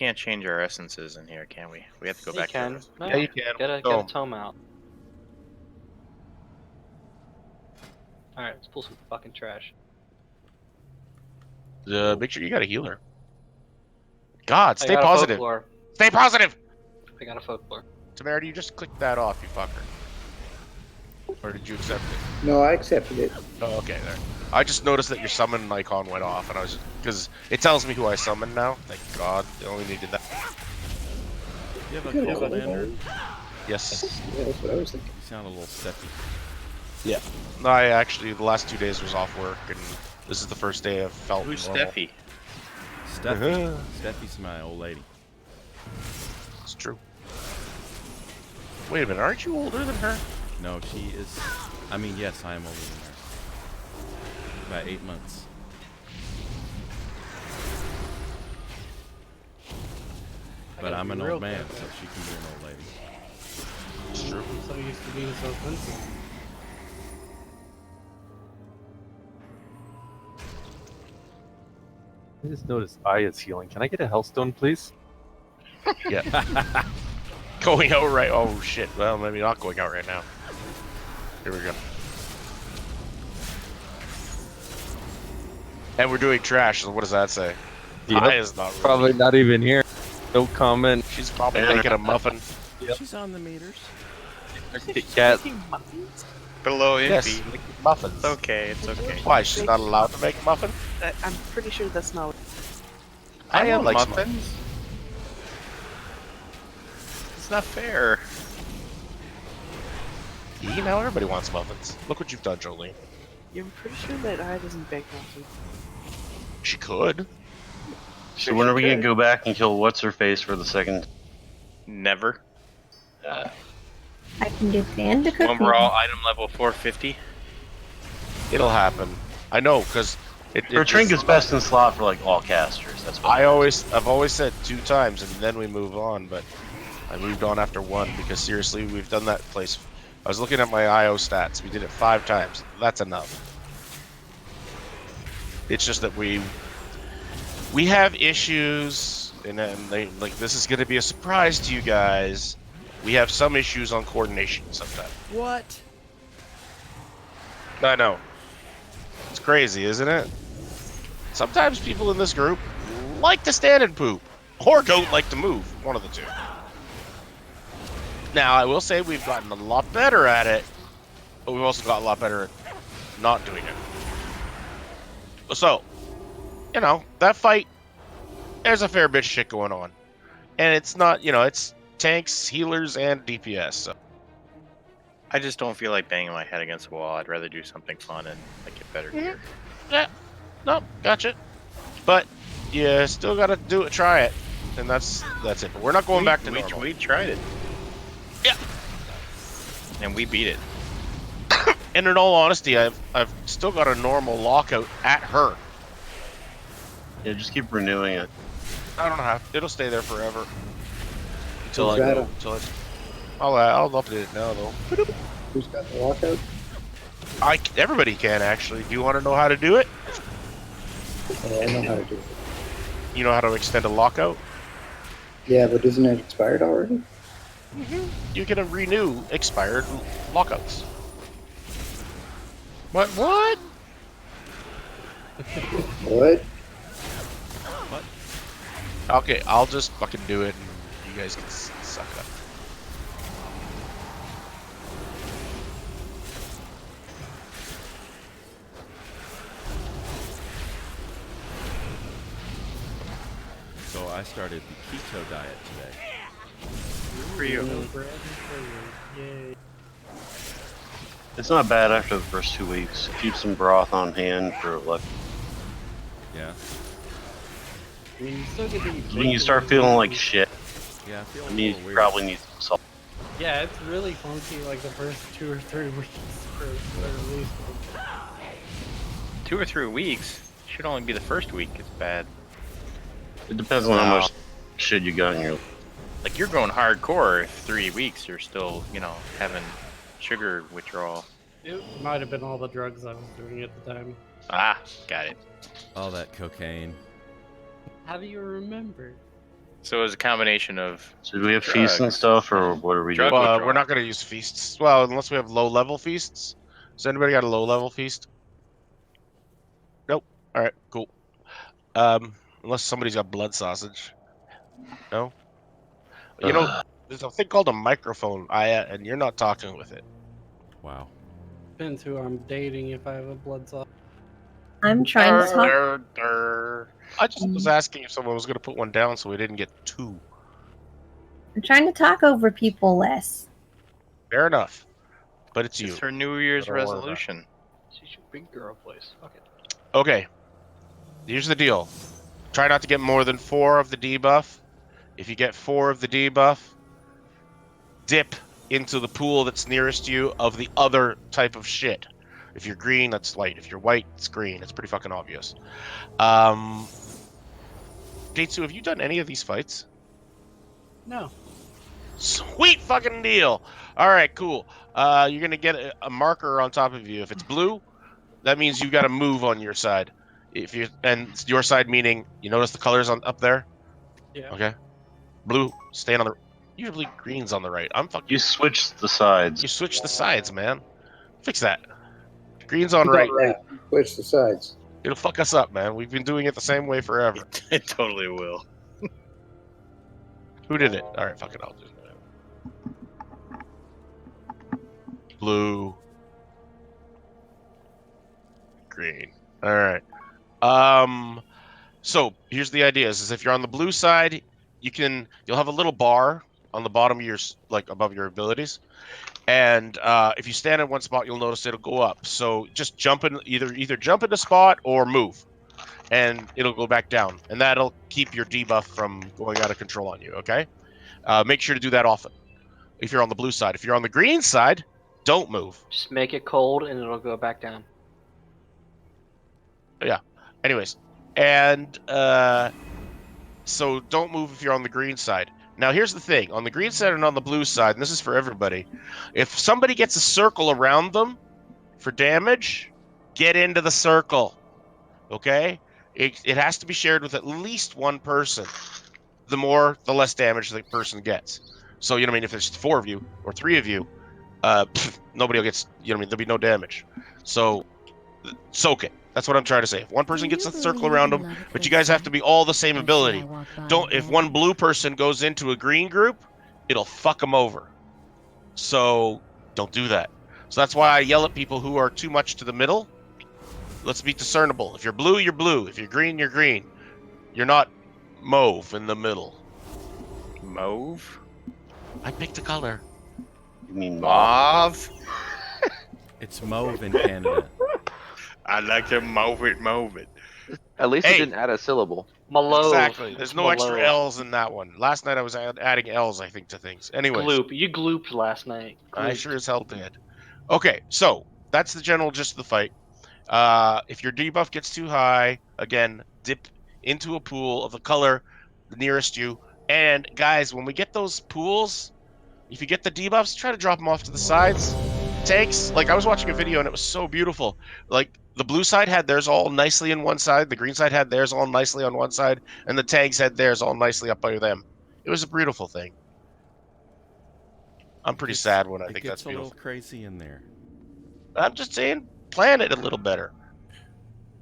can't change our essences in here, can we? We have to go You back can. to No, Yeah, you can. Get a tome out. Alright, let's pull some fucking trash. Make sure you got a healer. God, I stay got positive. a folklore. Stay positive! I got a folklore. Tamara, you just clicked that off, you fucker. Or did you accept it? No, I accepted it. Oh, okay, there. I just noticed that your summon icon went off, and I was because it tells me who I summoned now. Thank God, I only needed that. You have a Good cold old lantern? old. Yes. Yeah, that's what I was thinking. You sound a little steppy. Yeah. No, I actually the last 2 days was off work, and this is the first day I've felt Who's normal. Steffi? Steffi. Steffi's my old lady. It's true. Wait a minute, aren't you older than her? No, she is. I mean, yes, I am older than her. About 8 months. But I'm an old man, so she can be an old lady. It's true. So used to being so offensive. I just noticed Eye is healing. Can I get a Hellstone, please? Yeah. Going out right. Oh shit. Well, maybe not going out right now. Here we go. And we're doing trash. So what does that say? Yep. I is not really. Probably not even here. No comment. She's probably making a muffin. Yep. She's on the meters. Cat. Below Yes, Impy. making muffins. It's okay, it's okay. Why? She's not allowed to make a muffin? I'm pretty sure that's not. I don't want like muffins. It's not fair. You know, everybody wants muffins. Look what you've done, Jolene. I'm pretty sure that I doesn't bake muffins. She could. So when are we gonna go back and kill what's her face for the second? Never. I can get Dan to cook When we're all item level 450. It'll happen. I know, because Her trinket's best in slot for like all casters. That's what I've always said 2 times, and then we move on. But I moved on after 1 because seriously, we've done that place. I was looking at my IO stats. We did it 5 times. That's enough. It's just that we have issues, and like this is going to be a surprise to you guys. We have some issues on coordination sometimes. What? I know. It's crazy, isn't it? Sometimes people in this group like to stand and poop, or don't like to move. One of the two. Now, I will say we've gotten a lot better at it, but we've also got a lot better at not doing it. So, you know, that fight, there's a fair bit of shit going on. And it's not, you know, it's tanks, healers, and DPS. So. I just don't feel like banging my head against the wall. I'd rather do something fun and like get better gear. Yeah. No, gotcha. But you still gotta do it, try it. And that's it. But we're not going back to normal. We tried it. Yeah. And we beat it. And in all honesty, I've still got a normal lockout at her. Yeah, just keep renewing it. I don't have. It'll stay there forever. Until I go. I'll update it now though. Who's got the lockout? Everybody can actually. Do you want to know how to do it? Yeah, I know how to do it. You know how to extend a lockout? Yeah, but isn't it expired already? You can renew expired lockouts. What? What? Okay, I'll just fucking do it, and you guys can suck it up. So I started the keto diet today. For you. Yay. It's not bad after the first 2 weeks. Keep some broth on hand for like Yeah. I mean, you still get to eat when you start feeling like shit. Yeah, I feel I a mean, little you weird. probably need some salt. Yeah, it's really funky like the first 2 or 3 weeks for at least. 2 or 3 weeks. Should only be the first week. It's bad. It depends on how much shit you got in your. Like you're going hardcore. 3 weeks, you're still, you know, having sugar withdrawal. It might have been all the drugs I was doing at the time. Ah, got it. All that cocaine. How do you remember? So it was a combination of. So do we have feasts and Drugs. stuff, or what are we Drug doing? Well, withdrawal. we're not gonna use feasts. Well, unless we have low-level feasts. Has anybody got a low-level feast? Nope. All right, cool. Unless somebody's got blood sausage. No. You know, there's a thing called a microphone, Aya, and you're not talking with it. Wow. Depends who I'm dating if I have a blood sauce. I'm trying to talk. I just was asking if someone was gonna put one down so we didn't get two. I'm trying to talk over people less. Fair enough. But it's you. It's her New Year's Don't worry about it. resolution. She's your big girl place. Fuck it. Okay. Here's the deal. Try not to get more than 4 of the debuff. If you get 4 of the debuff, dip into the pool that's nearest you of the other type of shit. If you're green, that's light. If you're white, it's green. It's pretty fucking obvious. Jitsu, have you done any of these fights? No. Sweet fucking deal. All right, cool. You're gonna get a marker on top of you. If it's blue, that means you got to move on your side. If you and your side meaning you notice the colors on up there. Yeah. Okay. Blue, stand on the. Usually green's on the right. I'm fucking. You switched the sides. You switch the sides, man. Fix that. Green's on You right. don't switch the sides. It'll fuck us up, man. We've been doing it the same way forever. It totally will. Who did it? All right, fuck it. I'll do it. Blue. Green. All right. So here's the idea: is if you're on the blue side, you'll have a little bar on the bottom of your above your abilities, and if you stand in one spot, you'll notice it'll go up. So just jump in, either jump in a spot or move, and it'll go back down, and that'll keep your debuff from going out of control on you. Okay. Make sure to do that often. If you're on the blue side, if you're on the green side, don't move. Just make it cold and it'll go back down. Yeah. Anyways, and so don't move if you're on the green side. Now here's the thing: on the green side and on the blue side, and this is for everybody. If somebody gets a circle around them for damage, get into the circle. Okay? It has to be shared with at least one person. The more, the less damage the person gets. So you know what I mean? If there's 4 of you or 3 of you, nobody will get. You know what I mean? There'll be no damage. So soak it. That's what I'm trying to say. If one person gets a circle around them, but you guys have to be all the same ability. Don't. If one blue person goes into a green group, it'll fuck them over. So don't do that. So that's why I yell at people who are too much to the middle. Let's be discernible. If you're blue, you're blue. If you're green, you're green. You're not mauve in the middle. Mauve? I picked a color. You mean Mauve? It's mauve in Canada. I like to mauve it. At least Hey. you didn't add a syllable. Malove. Exactly. There's no extra Malove. L's in that one. Last night I was adding L's, I think, to things. Anyways. Gloop. You glooped last night. I Glooped. sure as hell did. Okay, so that's the general gist of the fight. If your debuff gets too high, again, dip into a pool of the color nearest you. And guys, when we get those pools, if you get the debuffs, try to drop them off to the sides. Tanks, like I was watching a video and it was so beautiful. Like the blue side had theirs all nicely in one side, the green side had theirs all nicely on one side, and the tanks had theirs all nicely up by them. It was a beautiful thing. I'm pretty sad when I think that's It gets a beautiful. little crazy in there. I'm just saying, plan it a little better.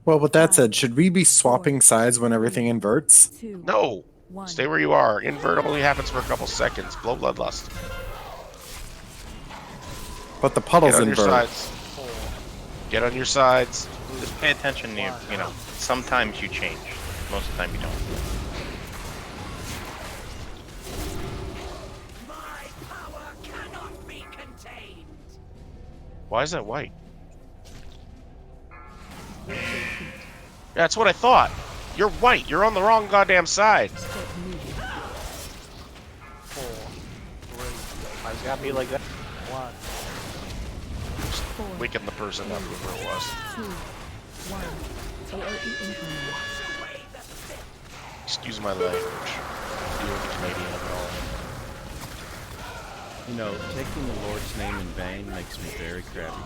Well, with that said, should we be swapping sides when everything inverts? No, stay where you are. Invert only happens for a couple seconds. Blow bloodlust. But the puddles Get on your invert. sides. Get on your sides. Just pay attention. You know, sometimes you change. Most of the time you don't. Why is that white? Yeah, that's what I thought. You're white. You're on the wrong goddamn side. Why it's gotta be like that? One. Waking the person up where it was. Excuse my language. Deal with the Canadian of it all. You know, taking the Lord's name in vain makes me very crabby.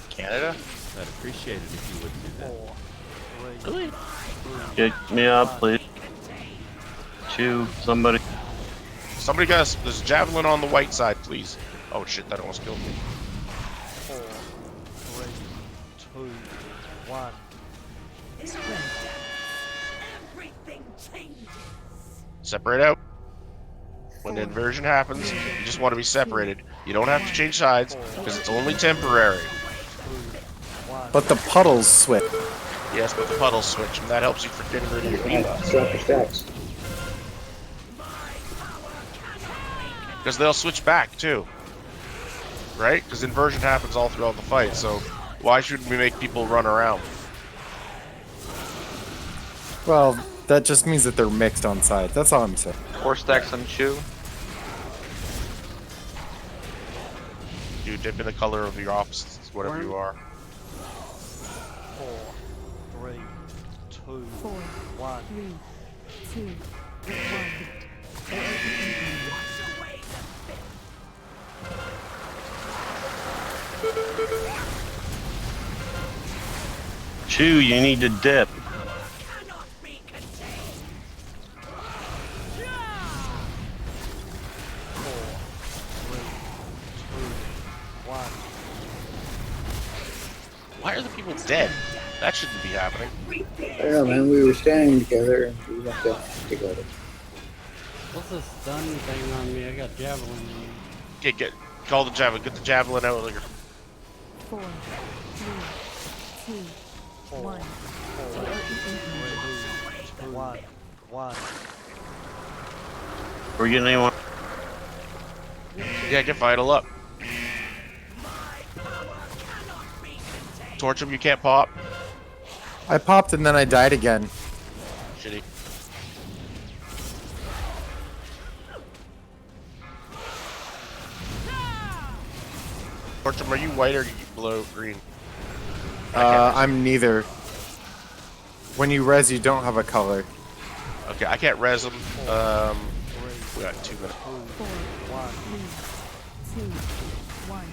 Canada? I'd appreciate it if you would do that. Really? Get me up, please. Chew, somebody. Somebody got there's a javelin on the white side, please. Oh shit, that almost killed me. 4, 3, 2, 1. Separate out. When the inversion happens, you just want to be separated. You don't have to change sides, because it's only temporary. But the puddles switch. Yes, but the puddles switch, and that helps you for getting rid of your debuffs. Drop your stacks. Because they'll switch back, too. Right? Because inversion happens all throughout the fight, so why shouldn't we make people run around? Well, that just means that they're mixed on sides. That's all I'm saying. 4 stacks on Chew. You dip in the color of your opposites, whatever you are. 4, 3, 2, 1. 3, 2, 1. Chew, you need to dip. Why are the people dead? That shouldn't be happening. I don't know, man. We were standing together and we went down together. What's this stun thing on me? I got javelin on me. Okay, call the javelin. Get the javelin out of here. 4, 3, 2, 1. 1. 1. We're getting anyone. Yeah, get vital up. Torch him, you can't pop. I popped and then I died again. Shitty. Torch him, are you white or blue, green? I'm neither. When you res, you don't have a color. Okay, I can't res him. We got 2 minutes. 4, 3, 2, 1.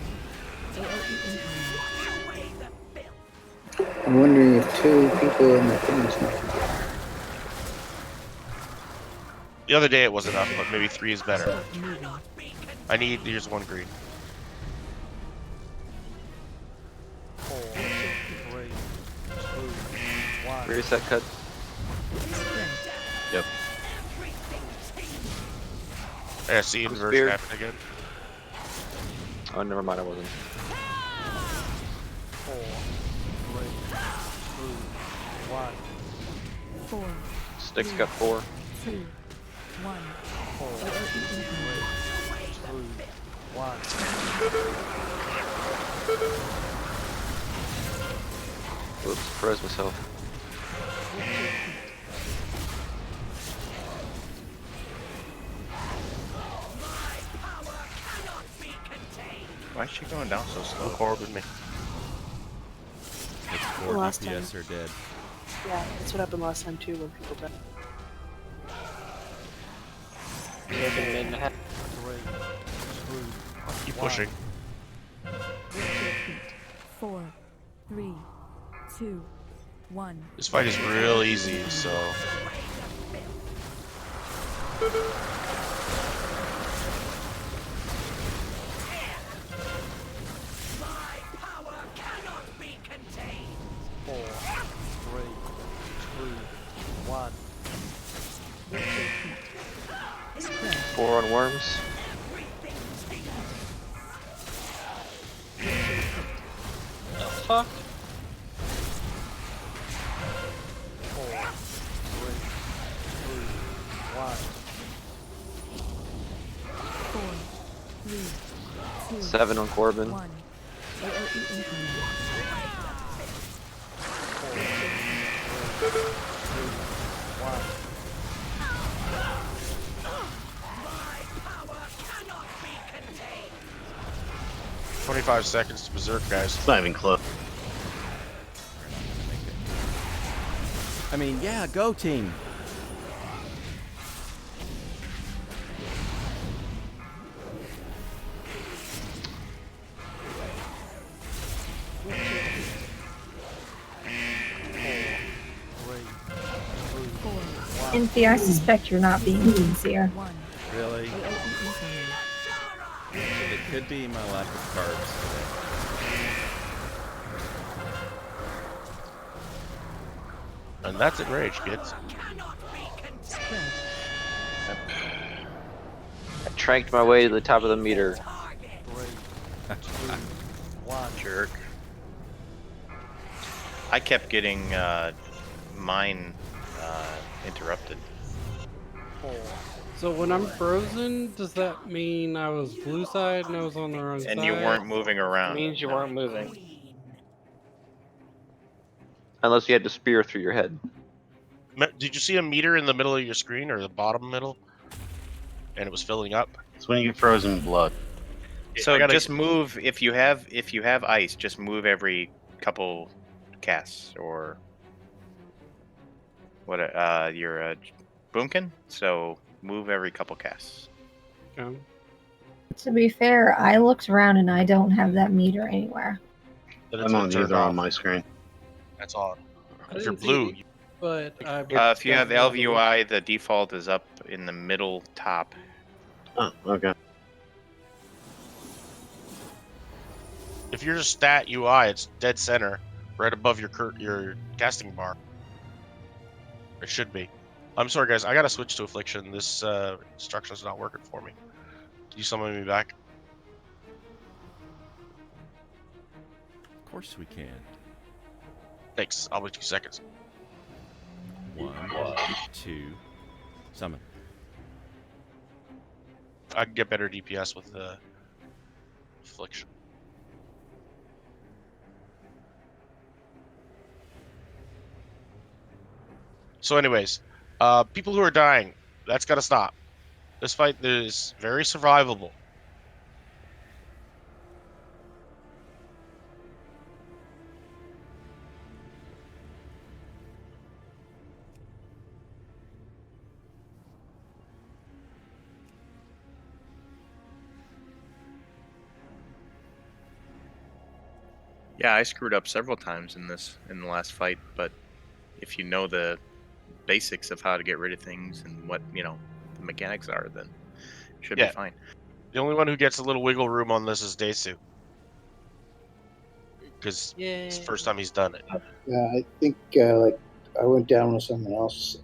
I'm wondering if 2 people in the thing is not. The other day it was enough, but maybe 3 is better. I need, here's 1 green. 4, 3, 2, 1. Reset cut. Yep. I see inversion Spear. happen again. Oh, never mind, I wasn't. 4, 3, 2, 1. 4, Sticks got 4. 2, 1. 4, 3, 2, 1. Oops, froze myself. Why is she going down so slow? Corbin me. It's 4 Last DPS are dead. Yeah, that's what happened last time too when people died. Looking mid and a half. 3, 2, Keep pushing. 4, 3, 2, 1. This fight is real easy, so. Four on worms. The fuck? 4, 3, 2, 1. 4, 3, 2, 7 on Corbin. 1. AOE incoming. 1. 25 seconds to berserk, guys. It's not even close. I mean, yeah, go team. Cynthia, I suspect you're not being sincere. Really? It could be my lack of carbs today. And that's enraged, kids. I tranked my way to the top of the meter. Jerk. I kept getting mine interrupted. So when I'm frozen, does that mean I was blue side and I was on the wrong side? And you weren't moving around. means you weren't moving. Unless you had to spear through your head. Did you see a meter in the middle of your screen or the bottom middle? And it was filling up. It's when you get frozen blood. So just move if you have ice. Just move every couple casts or what? You're a boomkin, so move every couple casts. Okay. To be fair, I looked around and I don't have that meter anywhere. I'm on either on my screen. That's odd. I If you're didn't see blue, it, but I If you have LVUI, the default is up in the middle top. Oh, okay. if you're stat UI, it's dead center, right above your casting bar. It should be. I'm sorry, guys. I gotta switch to affliction. This instruction's not working for me. Can you summon me back? Of course we can. Thanks. I'll wait 2 seconds. 1, 2, summon. I can get better DPS with the affliction. So, anyways, people who are dying, that's gotta stop. This fight is very survivable. Yeah, I screwed up several times in the last fight, but if you know the basics of how to get rid of things and what the mechanics are, then it should be fine. The only one who gets a little wiggle room on this is Desu. Because it's the first time he's done it. I think like I went down with someone else,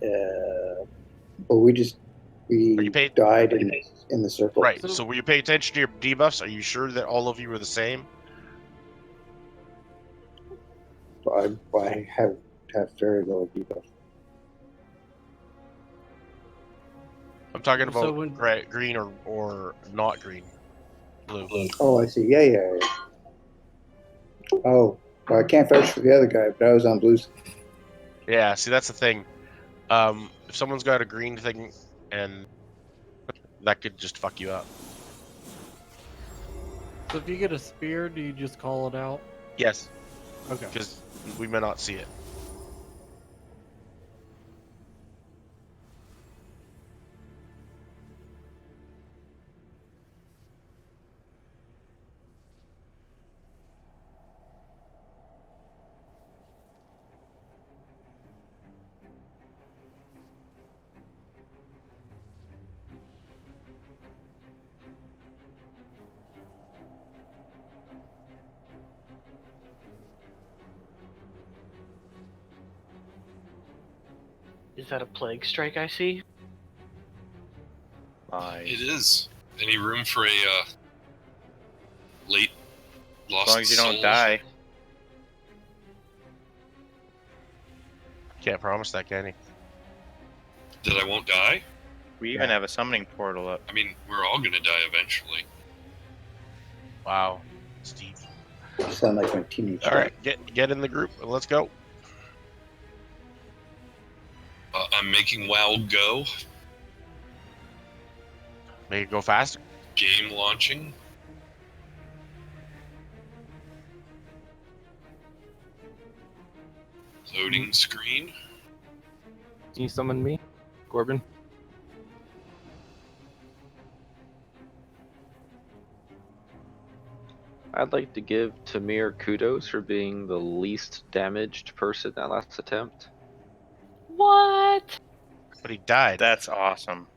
but we died in the circle. Right. So will you pay attention to your debuffs? Are you sure that all of you are the same? I have very low debuff. I'm talking So about green or not green. Blue. Oh, I see. Yeah. Oh, well, I can't vouch for the other guy, but I was on blues. Yeah, see, that's the thing. If someone's got a green thing, and that could just fuck you up. So if you get a spear, do you just call it out? Yes. Okay. Because we may not see it. Is that a plague strike I see? It is. Any room for a late lost As long as you don't soul? die. Can't promise that, can he? That I won't die? We even have a summoning portal up. I mean, we're all gonna die eventually. Wow, Steve. You sound like my teenage. All right, get in the group and let's go. I'm making WoW go. Make it go faster. Game launching. Loading screen. Can you summon me, Corbin? I'd like to give Tamir kudos for being the least damaged person that last attempt. What? But he died. That's awesome.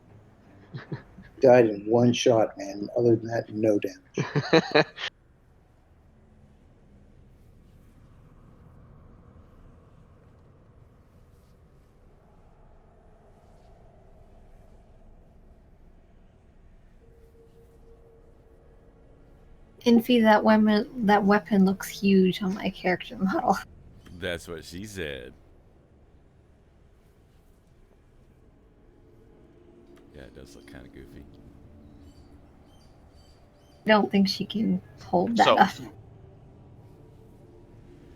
Died in one shot, man. Other than that, no damage. Infy, that weapon looks huge on my character model. That's what she said. Yeah, it does look kind of goofy. I don't think she can hold that So, up.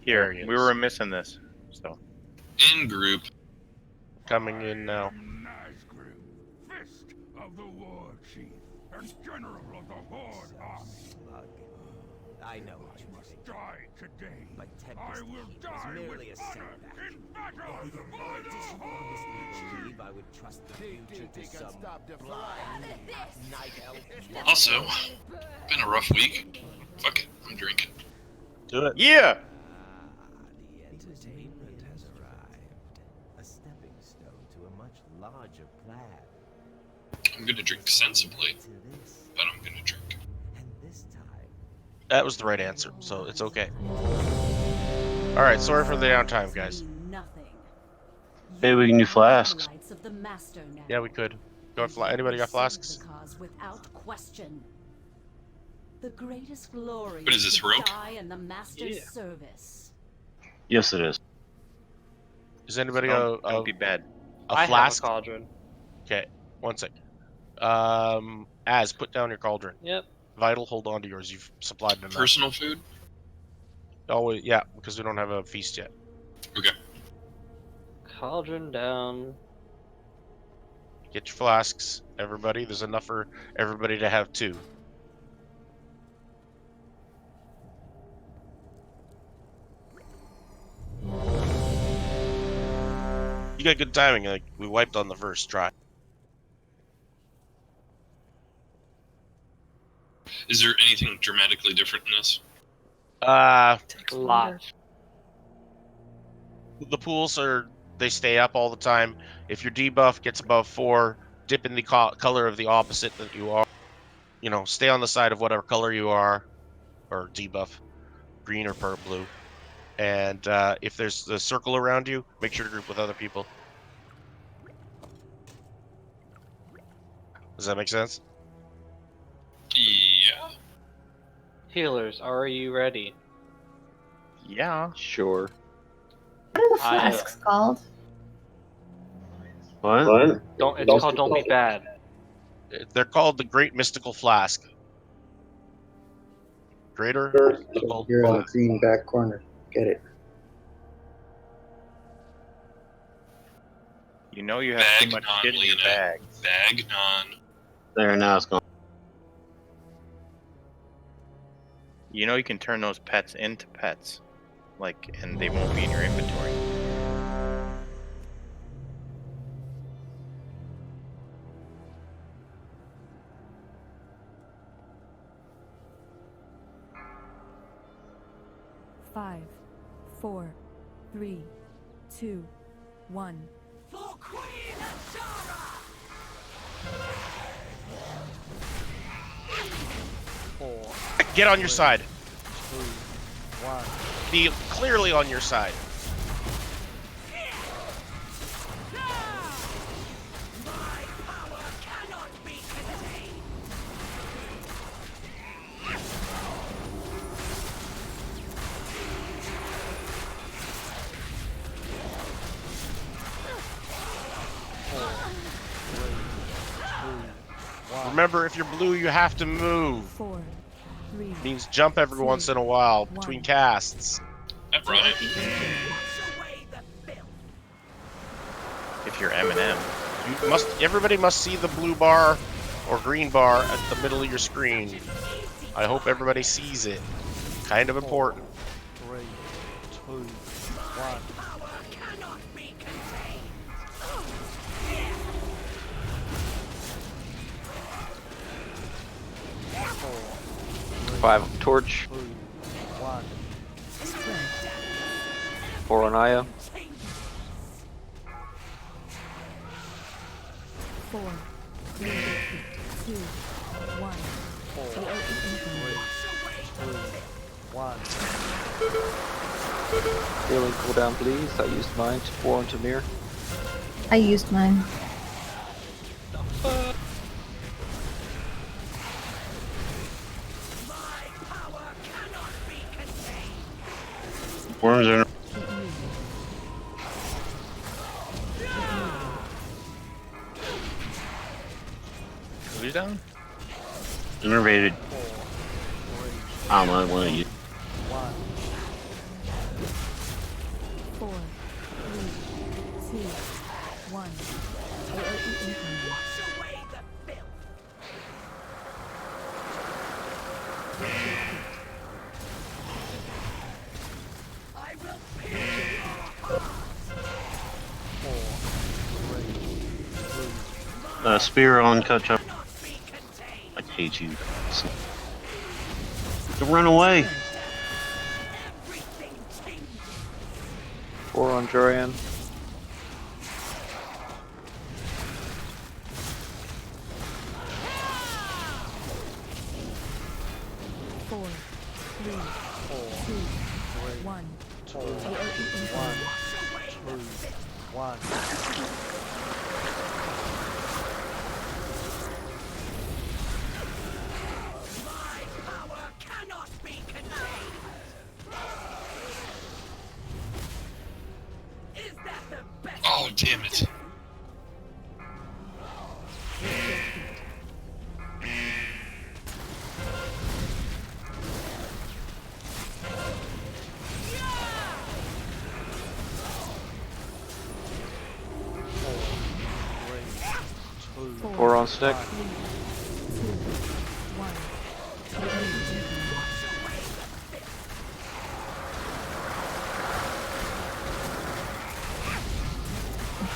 Here, we were missing this. So In group. Coming in now. Fist of the War Chief and General of the Horde Army. I know You must die today. I will die with honor in battle. I would trust the future to some blind night elf. Also, been a rough week. Fuck it, I'm drinking. Do it. yeah. The entertainment has arrived. A stepping stone to a much larger plan. I'm gonna drink sensibly, but I'm gonna drink. And this time, That was the right answer, so it's okay. Alright, sorry for the downtime, guys. Hey, we can do flasks. Yeah, we could. Anybody got flasks? Without question. The greatest glory What is this, to rope? die in the master's Yeah. service. Yes, it is. Is anybody Don't be bad. a I flask? have a cauldron. Okay, one sec. Az, put down your cauldron. Yep. Vital, hold on to yours. You've supplied enough. Personal food? Oh, yeah, because we don't have a feast yet. Okay. Cauldron down. Get your flasks, everybody. There's enough for everybody to have 2. You got good timing. Like, we wiped on the first try. Is there anything dramatically different in this? Lot. The pools they stay up all the time. If your debuff gets above 4, dip in the color of the opposite that you are. You know, stay on the side of whatever color you are, or debuff, green or purple, blue. And if there's a circle around you, make sure to group with other people. Does that make sense? Yeah. Healers, are you ready? Yeah. Sure. What are the flasks called? What? It's called Don't Be Bad. They're called the Great Mystical Flask. Greater Mystical You're in the Flask. green back corner. Get it. You know you have too much shit in your bag. Bagnon. There, now it's gone. You know you can turn those pets into pets, like, and they won't be in your inventory. Five, 4, 3, 2, 1. For Queen Ashara! Get on your side. Be clearly on your side. Remember, if you're blue, you have to move. 4, 3. Means jump every once in a while between casts. Right. If you're Eminem. Everybody must see the blue bar or green bar at the middle of your screen. I hope everybody sees it. Kind of important. 3, 2, 1. 5 torch. 2, 1. 4 on Aya. 4, 3, 2, 1. 1. Healing cooldown, please. I used mine. 4 on Tamir. I used mine. Worms are Who's down? innervated. I don't know, one of you. 4, 3, 2, 1. AOE incoming. Spear on catch up. I hate you. Don't run away. 4 on Jorian. 4, 3, 2, 1. AOE incoming. 1. Oh, damn it. Four on stick. 3, 2, 1. AOE incoming.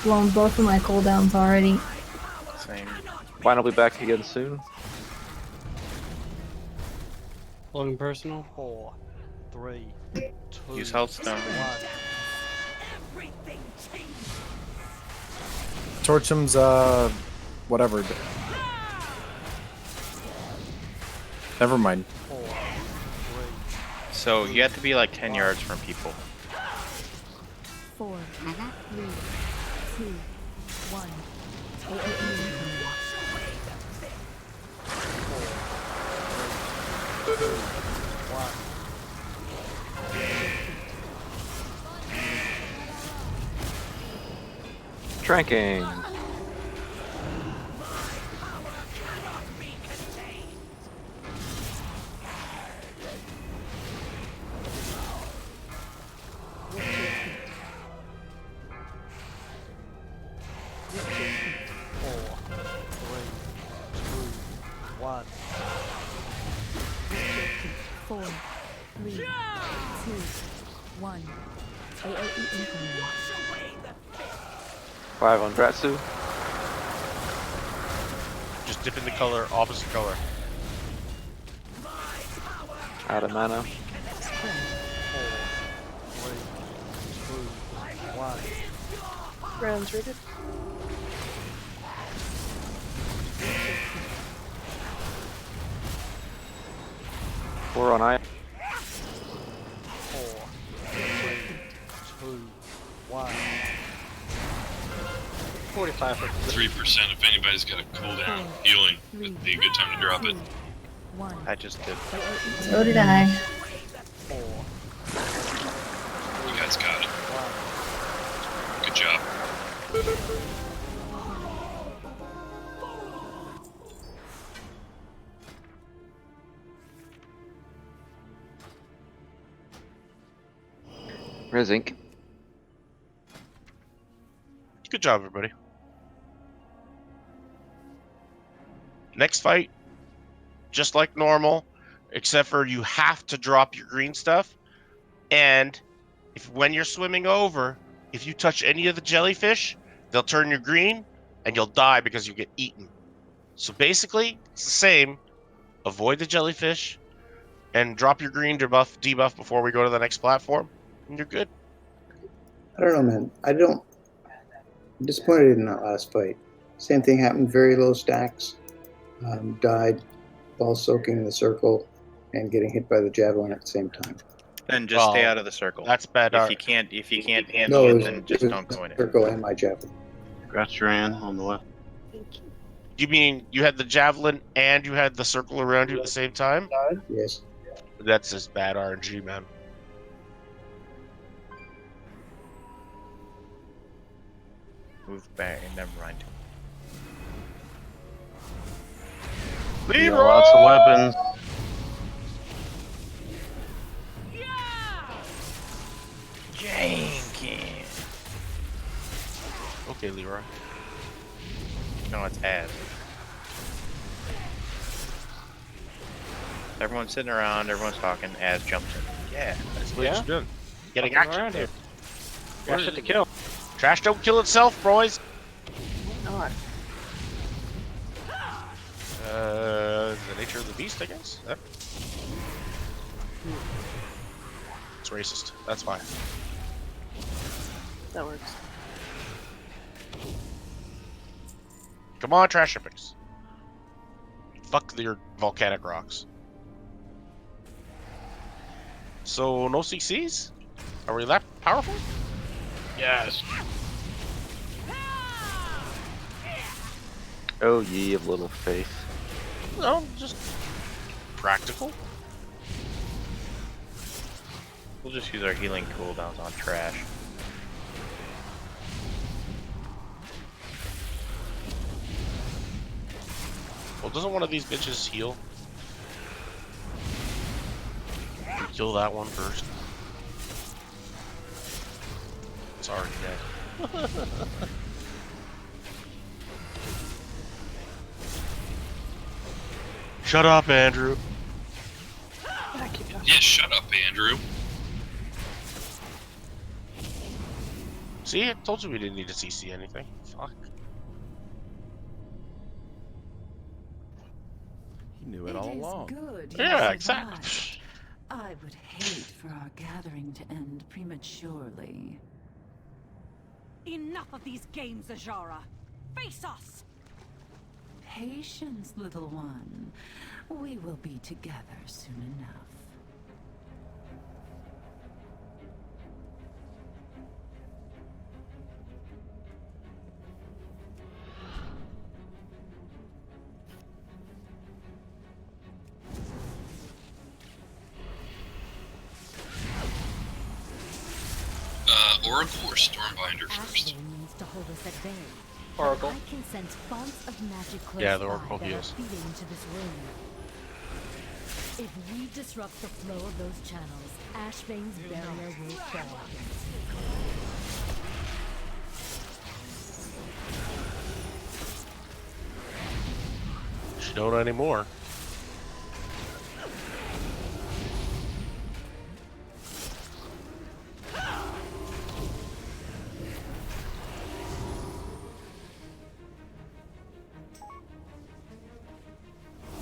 Blown both of my cooldowns already. Same. Fine, I'll be back again soon. Logan personal. 4, 3, 2, Use health stone. 1. Torchum's whatever. Never mind. 4, 3. So you have to be like 10 yards from people. 4, 3, 2, 1. AOE incoming. 1. Tranking. Four, three, two, one. AOE incoming. 5 on Dratsu. Just dip in the color, opposite color. Out of mana. 4, 3, 2, 1. Rounds rated. Four on I. 4, 3, 2, 1. 45 for 3% if anybody's got a cooldown healing. It'd be a good time to drop it. I just did. So did I. 4. You guys got it. Good job. Rezink. Good job, everybody. Next fight, just like normal, except for you have to drop your green stuff. And if when you're swimming over, if you touch any of the jellyfish, they'll turn you green and you'll die because you get eaten. So basically, it's the same. Avoid the jellyfish and drop your green debuff before we go to the next platform, and you're good. I don't know, man. I'm disappointed in that last fight. Same thing happened, very low stacks. Died while soaking the circle and getting hit by the javelin at the same time. Then just stay Well, out of the circle. That's bad If art. you can't handle it, then just don't go in it. Circle and my javelin. Congrats, Duran, on the left. Thank you. You mean you had the javelin and you had the circle around you at the same time? Yes. That's just bad RNG, man. Move back. Never mind. You got lots of weapons. Jenkins. Okay, Leroy. No, it's Az. Everyone's sitting around, everyone's talking, Az jumps in. Yeah, that's what you're doing. Getting action here. Trash it to kill. Trash don't kill itself, boys. Not. The nature of the beast, I guess. Yep. It's racist. That's why. That works. Come on, trash epics. Fuck your volcanic rocks. So, no CCs? Are we that powerful? Yes. Oh, ye of little faith. No, just practical. We'll just use our healing cooldowns on trash. Well, doesn't one of these bitches heal? Kill that one first. It's already dead. Shut up, Andrew. Yeah, shut up, Andrew. See, I told you we didn't need to CC anything. Fuck. He knew it all along. Good. Yeah, you exactly. survived. I would hate for our gathering to end prematurely. Enough of these games, Ajara. Face us! Patience, little one. We will be together soon enough. Oracle or Stormbinder first? Ashvane needs to hold us at bay. Oracle. I can sense fonts of magic close Yeah, the by Oracle that are heals. feeding into this room. If we disrupt the flow of those channels, Ashvane's barrier will fall. She don't anymore.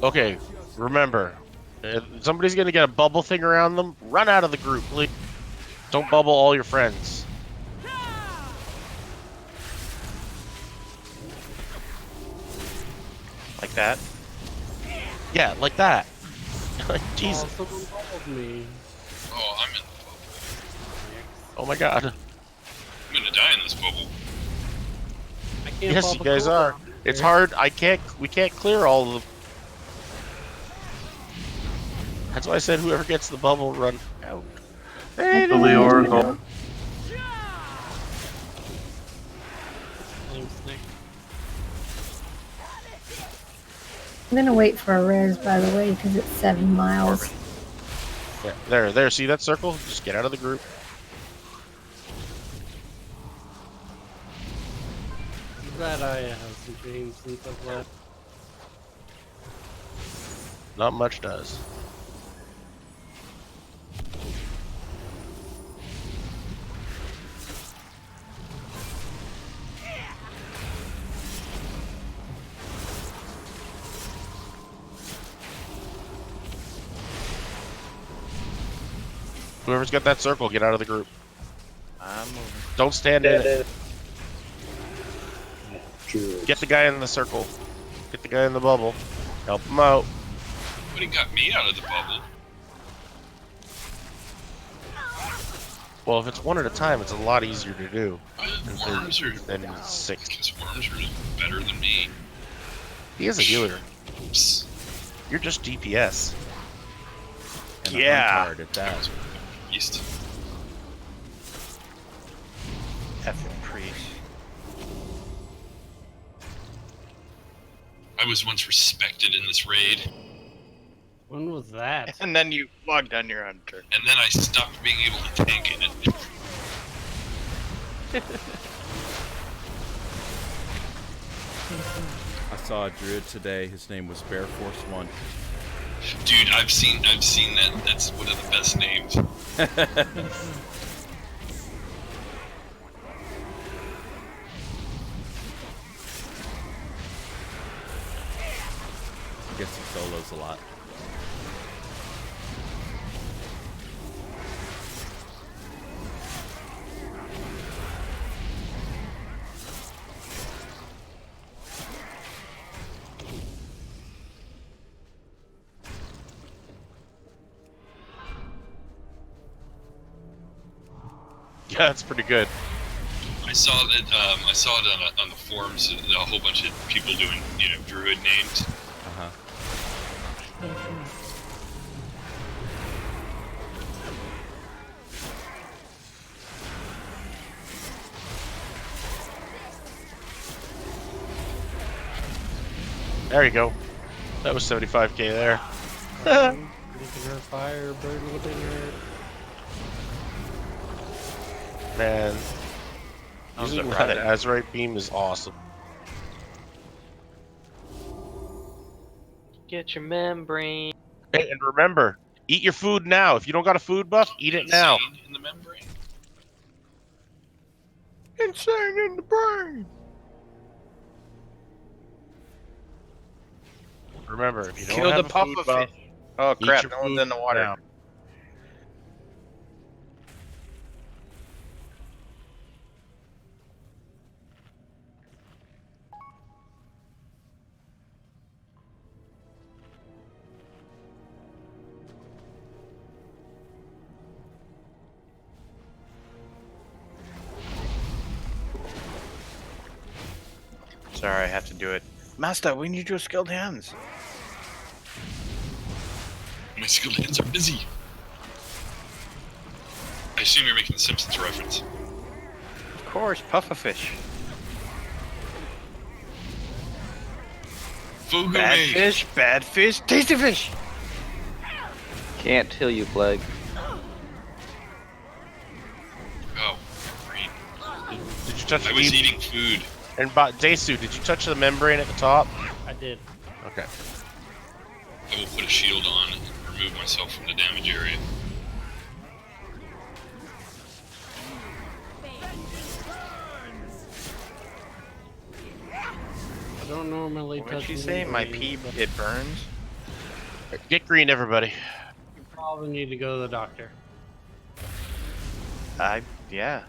Okay, remember, if somebody's gonna get a bubble thing around them, run out of the group, please. Don't bubble all your friends. Like that? Yeah, like that. Jesus. Oh, someone bubbled me. Oh, I'm in the bubble. Oh my god. I'm gonna die in this bubble. I can't Yes, pop you a guys cooldown are. here. It's hard. We can't clear all of them. That's why I said whoever gets the bubble, run out. The Oracle. Thanks, Nick. I'm gonna wait for a res, by the way, because it's 7 miles. Yeah, there. See that circle? Just get out of the group. I'm glad I have some dreams since I've left. Not much does. Whoever's got that circle, get out of the group. I'm moving. Don't stand in it. True. Get the guy in the circle. Get the guy in the bubble. Help him out. But he got me out of the bubble. Well, if it's one at a time, it's a lot easier to do. Worms are than 6. because worms are better than me. He is a healer. You're just DPS. And Yeah. a at that. East. Effing priest. I was once respected in this raid, When was that? And then you logged on your hunter. and then I stopped being able to tank in it. I saw a druid today. His name was Bear Force 1. Dude, I've seen that. That's one of the best names. I guess he solos a lot. Yeah, that's pretty good. I saw that. I saw it on the forums. A whole bunch of people doing, druid names. Uh-huh. There you go. That was 75k there. Making her fire burn within her. Man. How's Using it that riding? Azurite beam is awesome. Get your membrane. Hey, and remember, eat your food now. If you don't got a food buff, eat it now. Insane in the membrane. Insane in the brain. Remember, if you don't Kill the have a food puffer buff, fish. Oh eat crap! your No one's food in the water. now. Sorry, I have to do it. Master, we need your skilled hands. My skilled hands are busy. I assume you're making the Simpsons reference. Of course, pufferfish. Fugu Bad fish, tasty fish. Can't heal you, Plague. Oh, green. Did you touch I the was beam? eating food. And Desu, did you touch the membrane at the top? I did. Okay. I will put a shield on and remove myself from the damage area. I don't normally What touch did you say? My membrane, pee, but it burns? Get green, everybody. You probably need to go to the doctor. Yeah.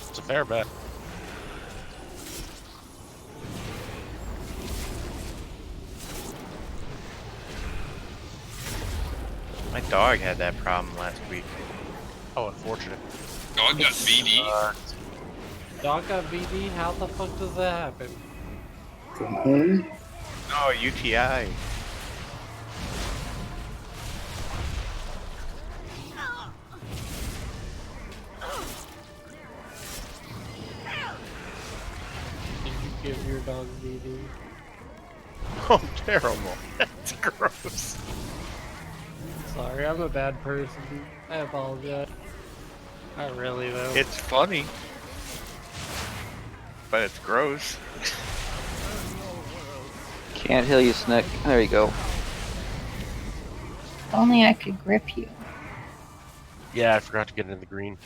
It's a fair bet. My dog had that problem last week. Oh, unfortunate. Dog got VD. Dog got VD? How the fuck does that happen? From whom? Oh, UTI. Did you give your dog VD? Oh, terrible. That's gross. Sorry, I'm a bad person. I apologize. Not really, though. It's funny. But it's gross. Can't heal you, Snick. There you go. If only I could grip you. Yeah, I forgot to get into the green.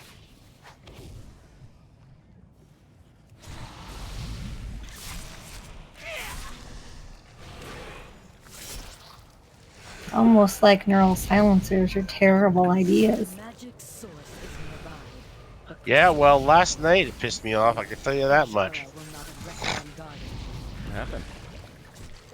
Almost like neural silencers are terrible ideas. Magic source is nearby. Yeah, well, last night it pissed me off. I can tell you that much. What happened?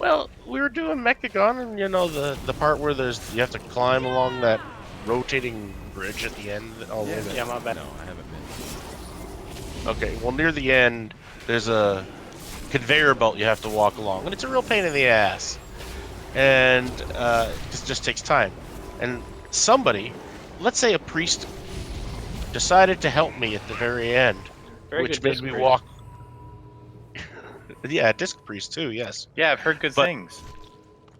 Well, we were doing Mechagon, and you know the part where you have to climb along that rotating bridge at the end. Oh, wait a minute. Yeah, my bad. No, I haven't been. Okay, well, near the end, there's a conveyor belt you have to walk along, and it's a real pain in the ass. And it just takes time. And somebody, let's say a priest, decided to help me at the very end, Very which good made disc me priest. walk. Yeah, disc priest too. Yes. Yeah, I've heard good But- things.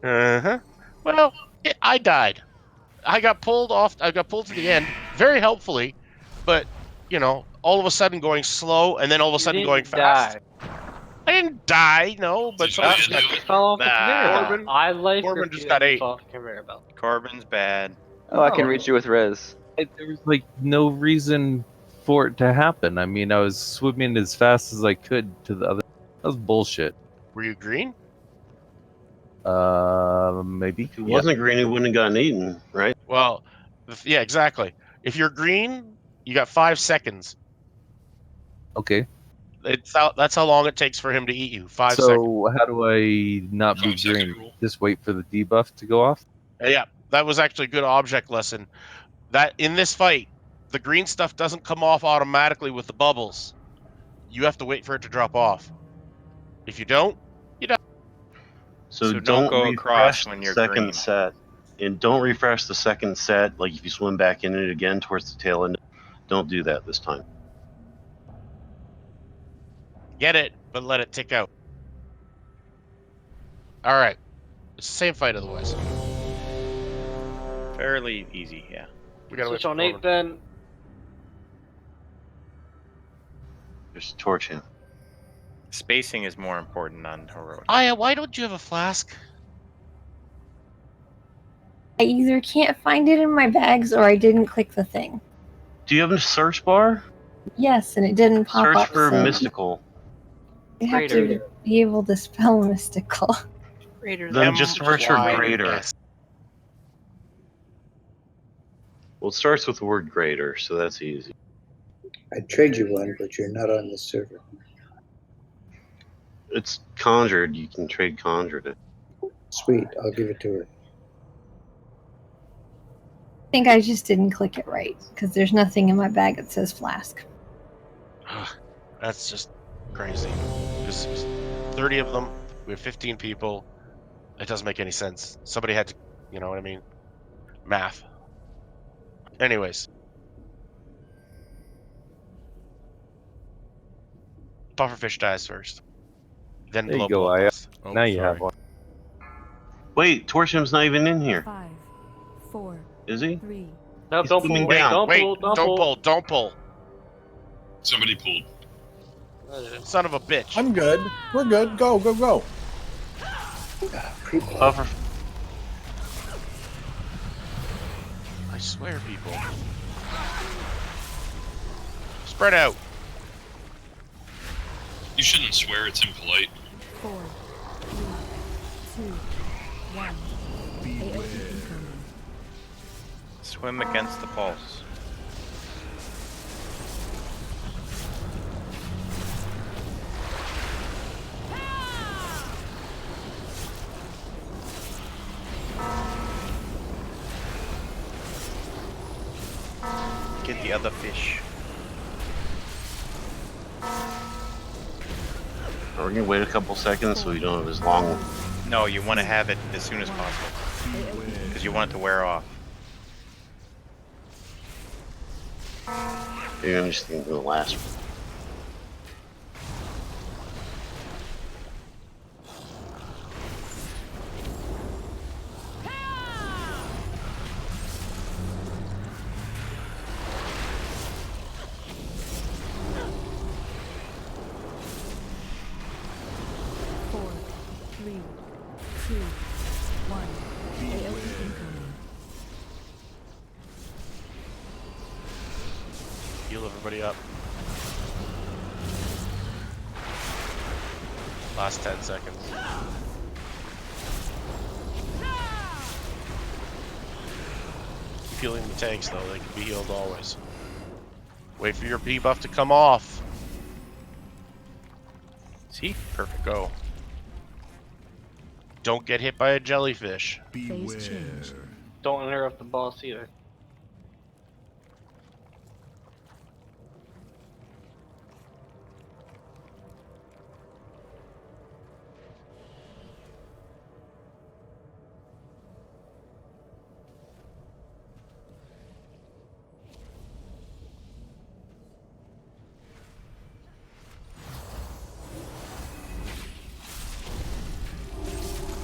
Uh-huh. Well, I died. I got pulled off. I got pulled to the end very helpfully, but you know, all of a sudden going slow, and then all of a sudden going fast. I didn't die, no, but Did somebody you just got do it? Fell off the conveyor belt. Corbin- I like Corbin just got ate. Fell off the conveyor belt. Corbin's bad. Oh, I can reach you with res. There was like no reason for it to happen. I mean, I was swimming as fast as I could to the other. That was bullshit. Were you green? Maybe. If it wasn't green, he wouldn't have gotten eaten, right? Well, yeah, exactly. If you're green, you got 5 seconds. Okay. That's how long it takes for him to eat you. 5 seconds. So how do I not be 5-second green? rule. Just wait for the debuff to go off? Yeah, that was actually a good object lesson. That in this fight, the green stuff doesn't come off automatically with the bubbles. You have to wait for it to drop off. If you don't, you don't. So, don't don't go across refresh when the you're second green. set. And don't refresh the second set. Like if you swim back in it again towards the tail end, don't do that this time. Get it, but let it tick out. All right. It's the same fight otherwise. Fairly easy, yeah. We gotta Switch wait on for 8 Corbin. then. Just torch him. Spacing is more important on heroic. Aya, why don't you have a flask? I either can't find it in my bags or I didn't click the thing. Do you have a search bar? Yes, and it didn't pop Search up. for so mystical. you have to be able to spell mystical. Greater Then just search for greater. Yes. Well, it starts with the word greater, so that's easy. I'd trade you one, but you're not on the server. It's conjured. You can trade conjured it. Sweet, I'll give it to her. I think I just didn't click it right because there's nothing in my bag that says flask. That's just crazy. There's 30 of them. We have 15 people. It doesn't make any sense. Somebody had to, you know what I mean? Math. Anyways. Pufferfish dies first. Then There you blow go, Aya. blast. Oh, Now you sorry. have one. Wait, Torchham's not even in here, 5, 4, is he? 3. No, He's don't swimming pull. Wait, down. don't Wait, pull. don't pull, don't pull. Somebody pulled. Son of a bitch. I'm good. We're good. Go, go, go. Puffer. I swear, people. Spread out. You shouldn't swear, it's impolite. 4, 3, 2, 1. AOE incoming. Swim against the pulse. Get the other fish. Are we gonna wait a couple seconds so we don't have as long? No, you want to have it as soon as possible. Because you want it to wear off. Maybe I'm just thinking the last. Four, 3, 2, 1. AOE incoming. Heal everybody up. Last 10 seconds. Keep healing the tanks though, they can be healed always. Wait for your debuff to come off. See? Perfect. Go. Don't get hit by a jellyfish. Phase change. Don't interrupt the boss either.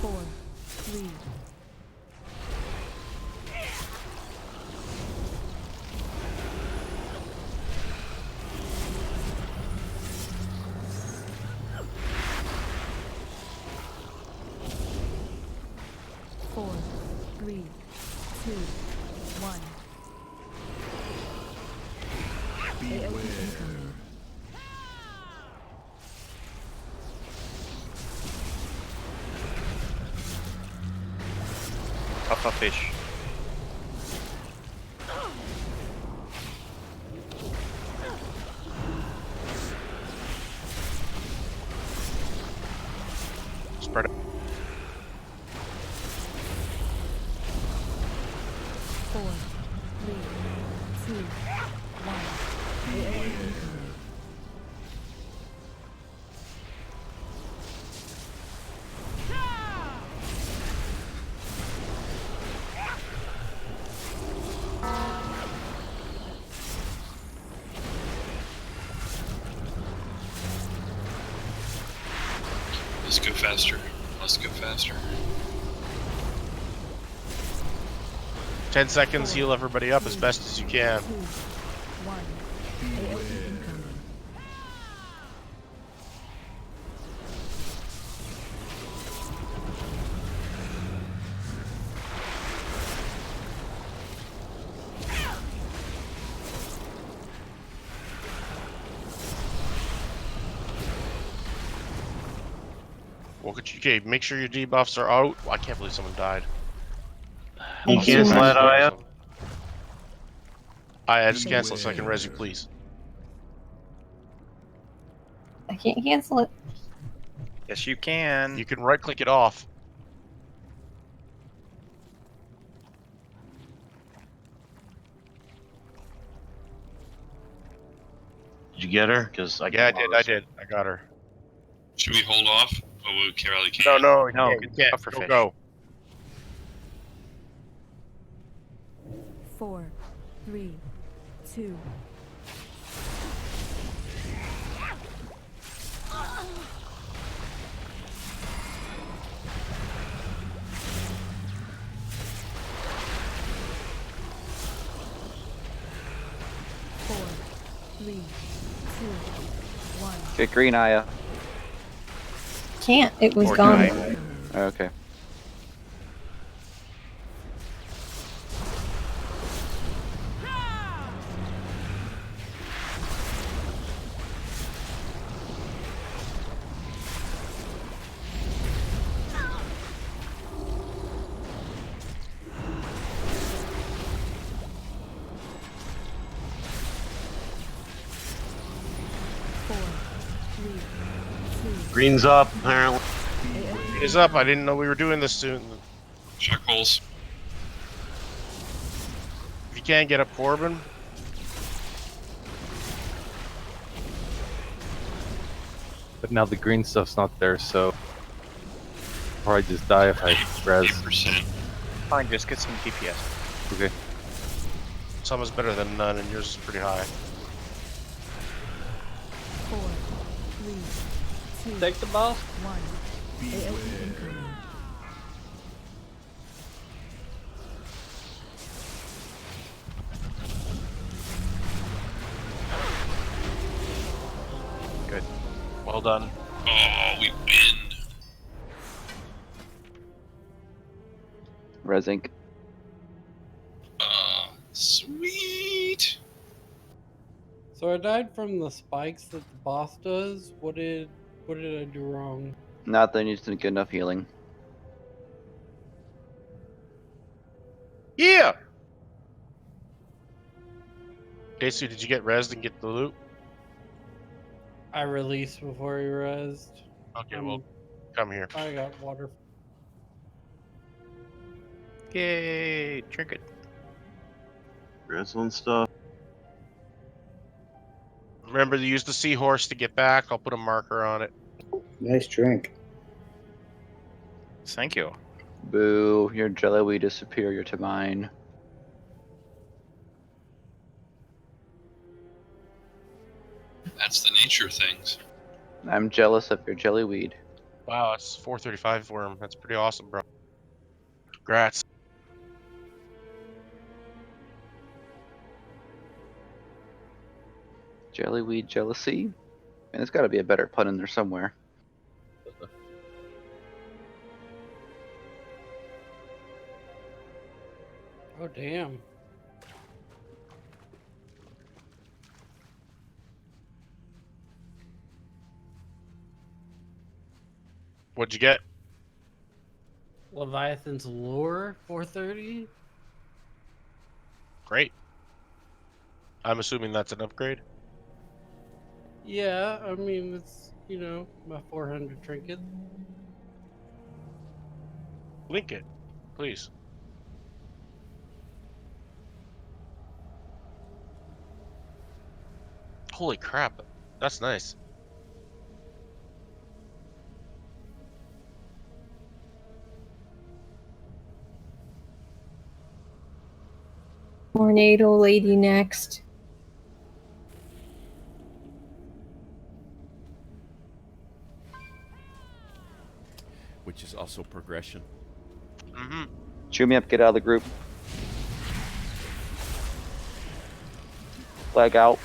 Four, three. Four, three, two, one. AOE incoming. Puffa fish. Spread it. 4, 3, 2, 1. AOE incoming. Let's go faster. Let's go faster. 10 seconds, heal everybody up as best as you can. 2, 1. AOE incoming. Okay, make sure your debuffs are out. I can't believe someone died. You cancel that, Aya? I just cancel it so I can res you, please. I can't cancel it. Yes, you can. You can right click it off. Did you get her? Because Yeah, I did. I got her. Should we hold off? Oh, we Carly can't. No, No, you can't. puffer Go, fish. go. 4, 3, 2. Four, three, two, one. Get green, Aya. Can't. It was Or gone. die. Okay. Four, three, two. green's up, apparently. It is up. I didn't know we were doing this soon. Shock holes. If you can't get up Corbin. But now the green stuff's not there, so I'll probably just die if I res. 8%. Fine, just get some DPS. Okay. Some is better than none, and yours is pretty high. 4, 3, 2. Take the boss. 1. AOE incoming. Good. Well done. Oh, we win. Resink. Sweet. So I died from the spikes that the boss does. What did I do wrong? Nothing, you just didn't get enough healing. Yeah! Daisy, did you get rezzed and get the loot? I released before he rezzed. Okay, well, come here. I got water. Yay! Trinket. Wrestling stuff. Remember to use the seahorse to get back. I'll put a marker on it. Nice drink. Thank you. Boo, your jellyweed is superior to mine. That's the nature of things. I'm jealous of your jellyweed. Wow, that's 435 worm. That's pretty awesome, bro. Congrats. Jellyweed jealousy? Man, there's got to be a better pun in there somewhere. Oh, damn. What'd you get? Leviathan's Lure 430? Great. I'm assuming that's an upgrade. Yeah, I mean, it's, you know, my 400 trinket. Link it, please. Holy crap, that's nice. Tornado lady next. Which is also progression. Mm-hmm. Chew me up, get out of the group. Flag out.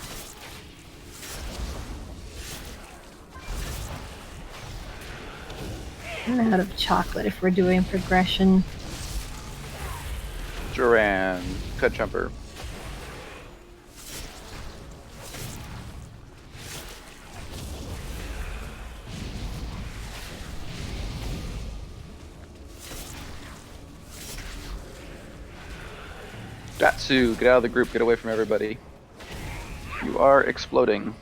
I'm out of chocolate if we're doing progression. Duran, cut jumper. Datsu, get out of the group, get away from everybody. You are exploding.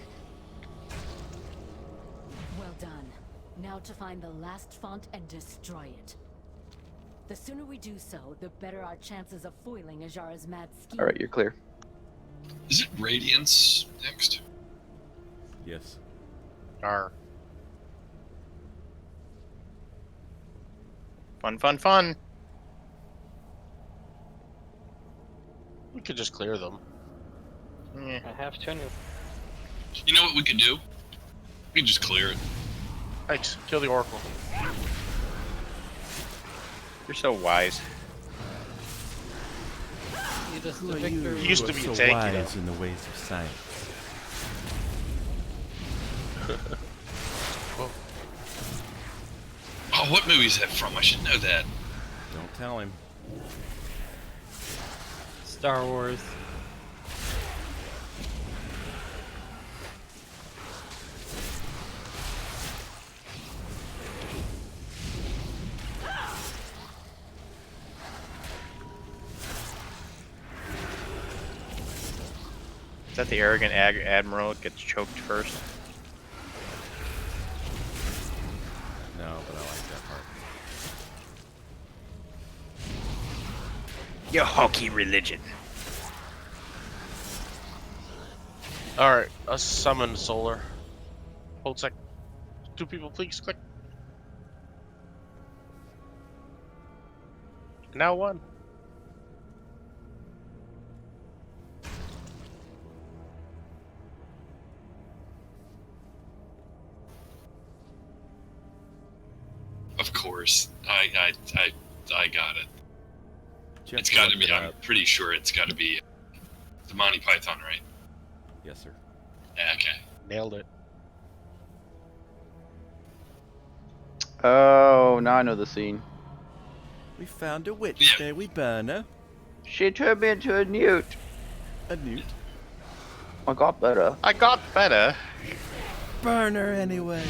Well done. Now to find the last font and destroy it. The sooner we do so, the better our chances of foiling Ajara's mad scheme. Alright, you're clear. Is it Radiance next? Yes. Arr. Fun, fun, fun. We could just clear them. I have to anyway. You know what we could do? We could just clear it. Thanks. Kill the Oracle. You're so wise. Lead us to Who are you victory. He used to who be are a so tanky, wise though. in the ways of science? Oh, what movie is that from? I should know that. Don't tell him. Star Wars. Is that the arrogant admiral that gets choked first? No, but I like that part. Your hokey religion. Alright, let's summon Solar. Hold sec. 2 people, please. Click. Now 1. Of course. I got it. Jeff It's got to looked be. it I'm up. pretty sure it's got to be the Monty Python, right? Yes, sir. Yeah, okay. Nailed it. Oh, now I know the scene. We found a witch. Yeah. There we burn her. She turned me into a newt. A newt. I got better. I got better. Burn her anyway.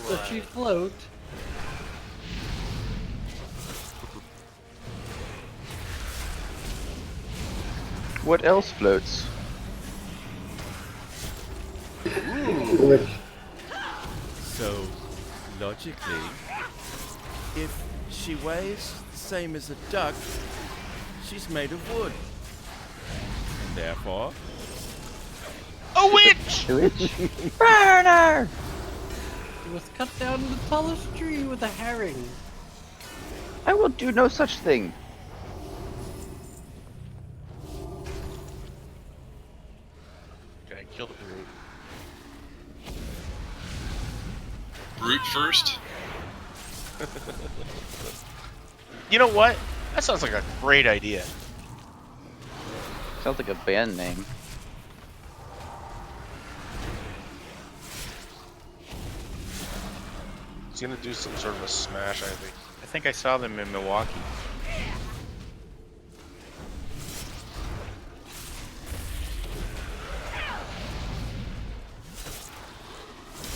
Does she float? What else floats? So, logically, if she weighs the same as a duck, she's made of wood. And therefore... A witch! A witch? Burn her! She was cut down the tallest tree with a herring. I will do no such thing. Okay, kill the brute. Brute first? You know what? That sounds like a great idea. Sounds like a band name. He's gonna do some sort of a smash, I think. I think I saw them in Milwaukee.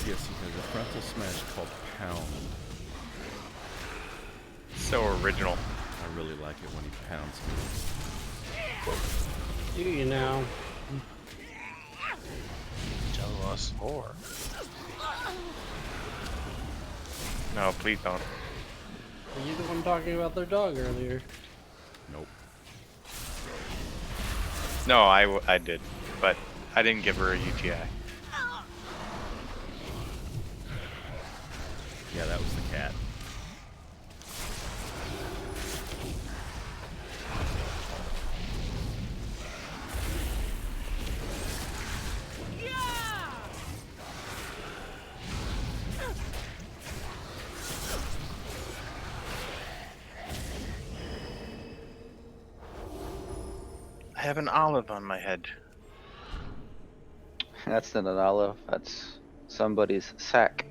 Yes, he has a frontal smash called Pound. So original. I really like it when he pounds me. Do you now? Tell us more. No, please don't. Were you the one talking about their dog earlier? Nope. No, I did, but I didn't give her a UTI. Yeah, that was the cat. I have an olive on my head. That's not an olive, that's somebody's sack.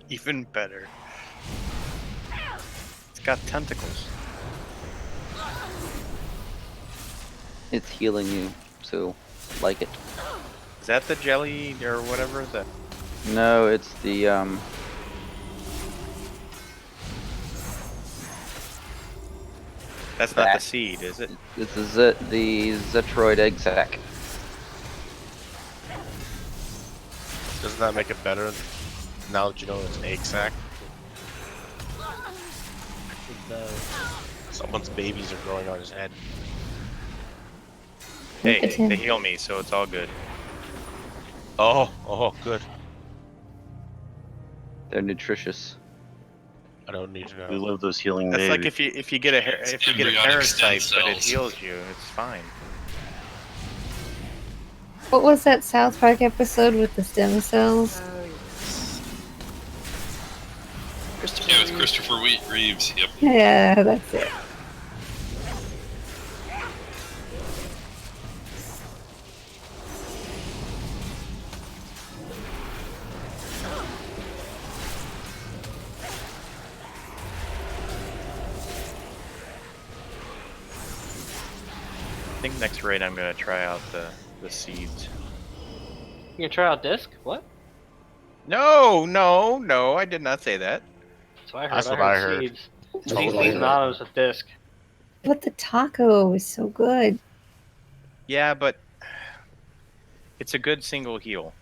Even better. It's got tentacles. It's healing you, so like it. Is that the jelly or whatever? No, it's the That's not the seed, is it? It's the Zetroid egg sac. Doesn't that make it better now that you know it's an egg sack? Someone's babies are growing on his head. Hey, they heal me, so it's all good. Oh, good. They're nutritious. I don't need to know. We love those healing That's babies. like if you get a parasite, but it heals you, it's fine. What was that South Park episode with the stem cells? Yeah, with Christopher Reeves. Yep. Yeah, that's it. I think next raid I'm gonna try out the seeds. You gonna try out disc? What? No, I did not say that. That's what I heard. That's what I heard. Seeds. Seeds is synonymous with disc. But the taco is so good. Yeah, but it's a good single heal.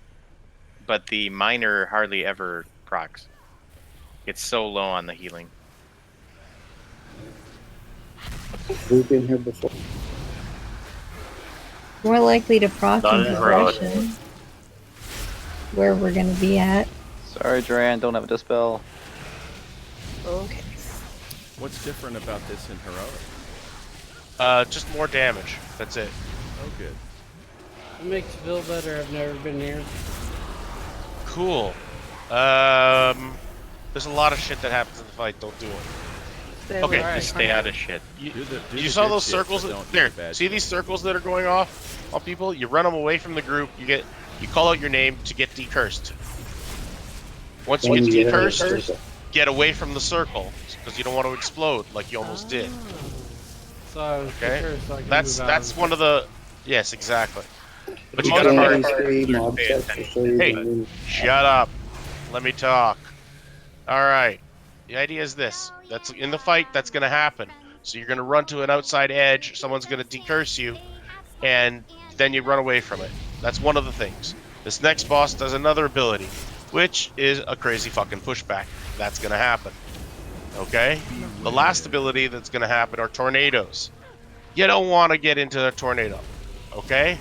But the minor hardly ever procs. It's so low on the healing. We've been here before. More likely to proc Not in in heroic. progression. Where we're gonna be at. Sorry, Duran, don't have a dispel. Okay. What's different about this in heroic? Just more damage. That's it. Oh, good. It makes me feel better. I've never been here. Cool. There's a lot of shit that happens in the fight. Don't do it. Okay, Just stay out of shit. You Do the saw good those shit, circles? but don't do There. the bad See shit. these circles that are going off on people? You run them away from the group. You call out your name to get decursed. Once you When get you get out of the decursed, circle. get away from the circle because you don't want to explode like you almost did. So I was Okay, sure so I can that's move out of one of the yes, exactly. But you most gotta part- hard. Three mob pay sets will show you Hey. the move. Shut up. Let me talk. All right. The idea is this. That's in the fight. That's gonna happen. So you're gonna run to an outside edge. Someone's gonna decurse you. and then you run away from it. That's one of the things. This next boss does another ability, which is a crazy fucking pushback. That's going to happen. Okay? The last ability that's going to happen are tornadoes. You don't want to get into a tornado. Okay?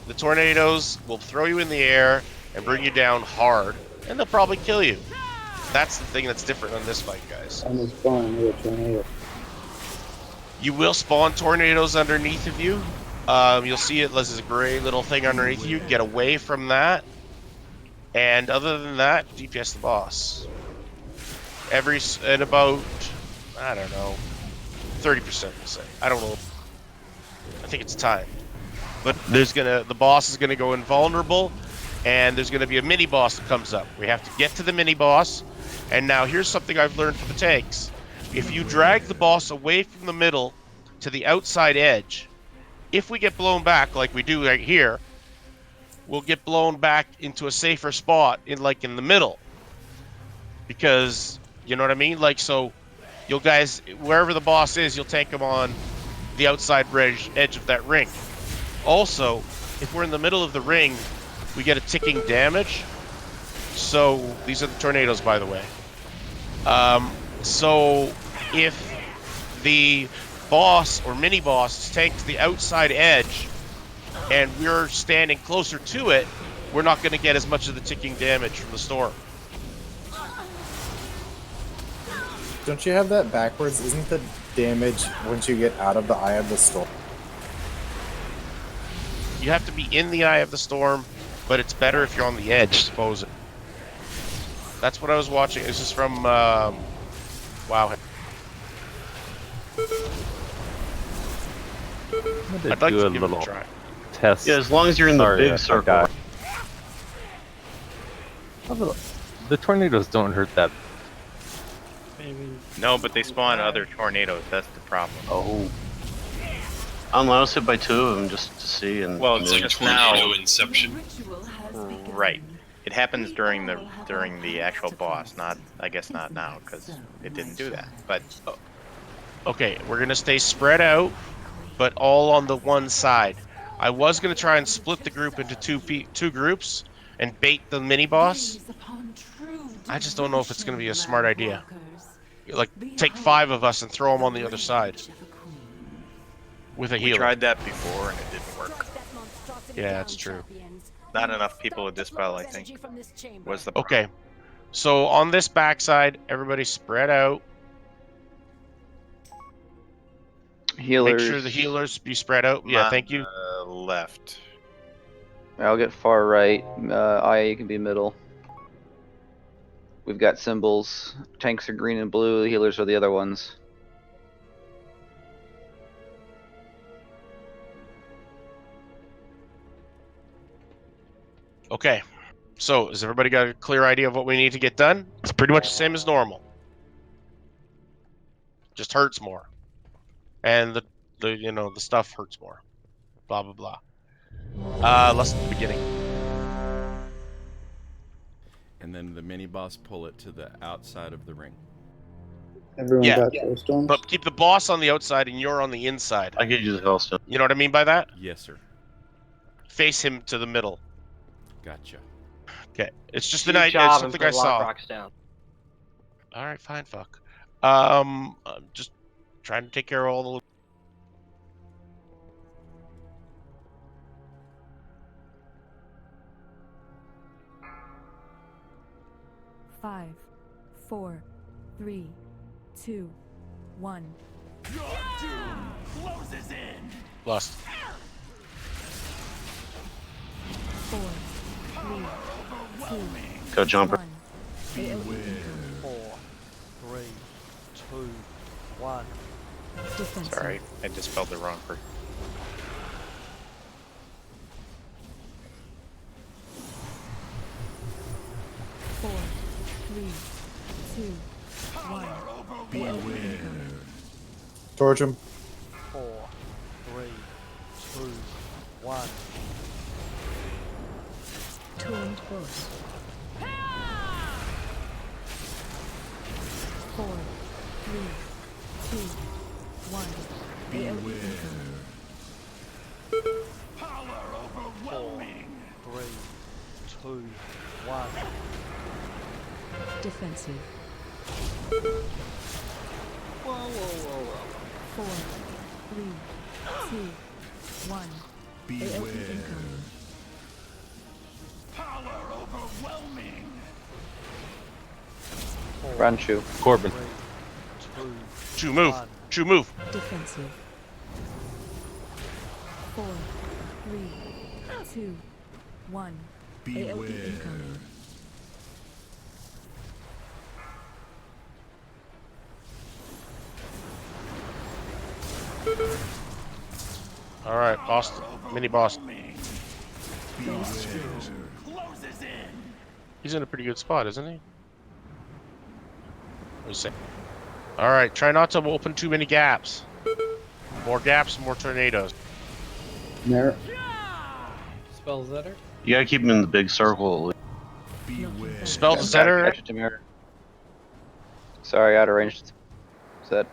The tornadoes will throw you in the air and bring you down hard, and they'll probably kill you. That's the thing that's different on this fight, guys. I'm gonna spawn with a tornado. You will spawn tornadoes underneath of you. You'll see it as a gray little thing underneath you. Get away from that. And other than that, DPS the boss. At about, I don't know, 30%, we'll say. I don't know. I think it's time. But the boss is gonna go invulnerable, and there's gonna be a mini boss that comes up. We have to get to the mini boss. And now here's something I've learned for the tanks. If you drag the boss away from the middle to the outside edge, if we get blown back like we do right here, we'll get blown back into a safer spot in the middle. Because, you know what I mean? Like, so you'll guys, wherever the boss is, you'll tank him on the outside edge of that ring. Also, if we're in the middle of the ring, we get a ticking damage. So, these are the tornadoes, by the way. So, if the boss or mini boss is tanked to the outside edge and we're standing closer to it, we're not going to get as much of the ticking damage from the storm. Don't you have that backwards? Isn't the damage once you get out of the eye of the storm? You have to be in the eye of the storm, but it's better if you're on the edge, supposedly. That's what I was watching. This is from, wow. I'd like to give it a try. Test. Yeah, as long as you're in the big circle. The tornadoes don't hurt that. No, but they spawn other tornadoes. That's the problem. Oh. I'm allowed to hit by 2 of them just to see. And Well, it's like tornado inception. Right. It happens during the actual boss. I guess not now because it didn't do that. But okay, we're gonna stay spread out, but all on the one side. I was gonna try and split the group into two groups and bait the mini boss. I just don't know if it's gonna be a smart idea. Like, take 5 of us and throw them on the other side with a healer. We tried that before and it didn't work. Yeah, that's true. Not enough people with dispel, I think, was the problem. Okay, so on this backside, everybody spread out. Healers. Make sure the healers be spread out. Yeah, thank you. Left. I'll get far right. IA can be middle. We've got symbols. Tanks are green and blue. The healers are the other ones. Okay, so has everybody got a clear idea of what we need to get done? It's pretty much the same as normal. Just hurts more, and the stuff hurts more. Blah blah blah. Let's do the beginning. And then the mini boss pull it to the outside of the ring. Everyone got Hellstones? But keep the boss on the outside and you're on the inside. I could use a Hellstone. You know what I mean by that? Yes, sir. Face him to the middle. Gotcha. Okay, it's just Good an idea. job It's and something put I saw. Rocks down. All right, fine, fuck. I'm just trying to take care of all the. 5, 4, 3, 2, 1. Your doom closes in. Lost. 4, 3, 2, Go jumper. 1. 4, 3, 2, 1. Sorry, I just spelled the wrong person. Four, 3, 2, 1. Torch him. 4, 3, 2, 1. Turned boss. 4, 3, 2, 1. Defensive. Whoa, whoa, whoa, whoa. 4, 3, 2, 1. AOE incoming. Power overwhelming. Run, Chew. Corbin. Chew, move. Chew, move. Defensive. 4, 3, 2, 1. AOE incoming. All right, boss. Mini boss. He's in a pretty good spot, isn't he? What do you say? All right, try not to open too many gaps. More gaps, more tornadoes. There. Spell Zetter. You gotta keep them in the big circle. Spell the center. Catch it, Tamir. Sorry, out of range. Set.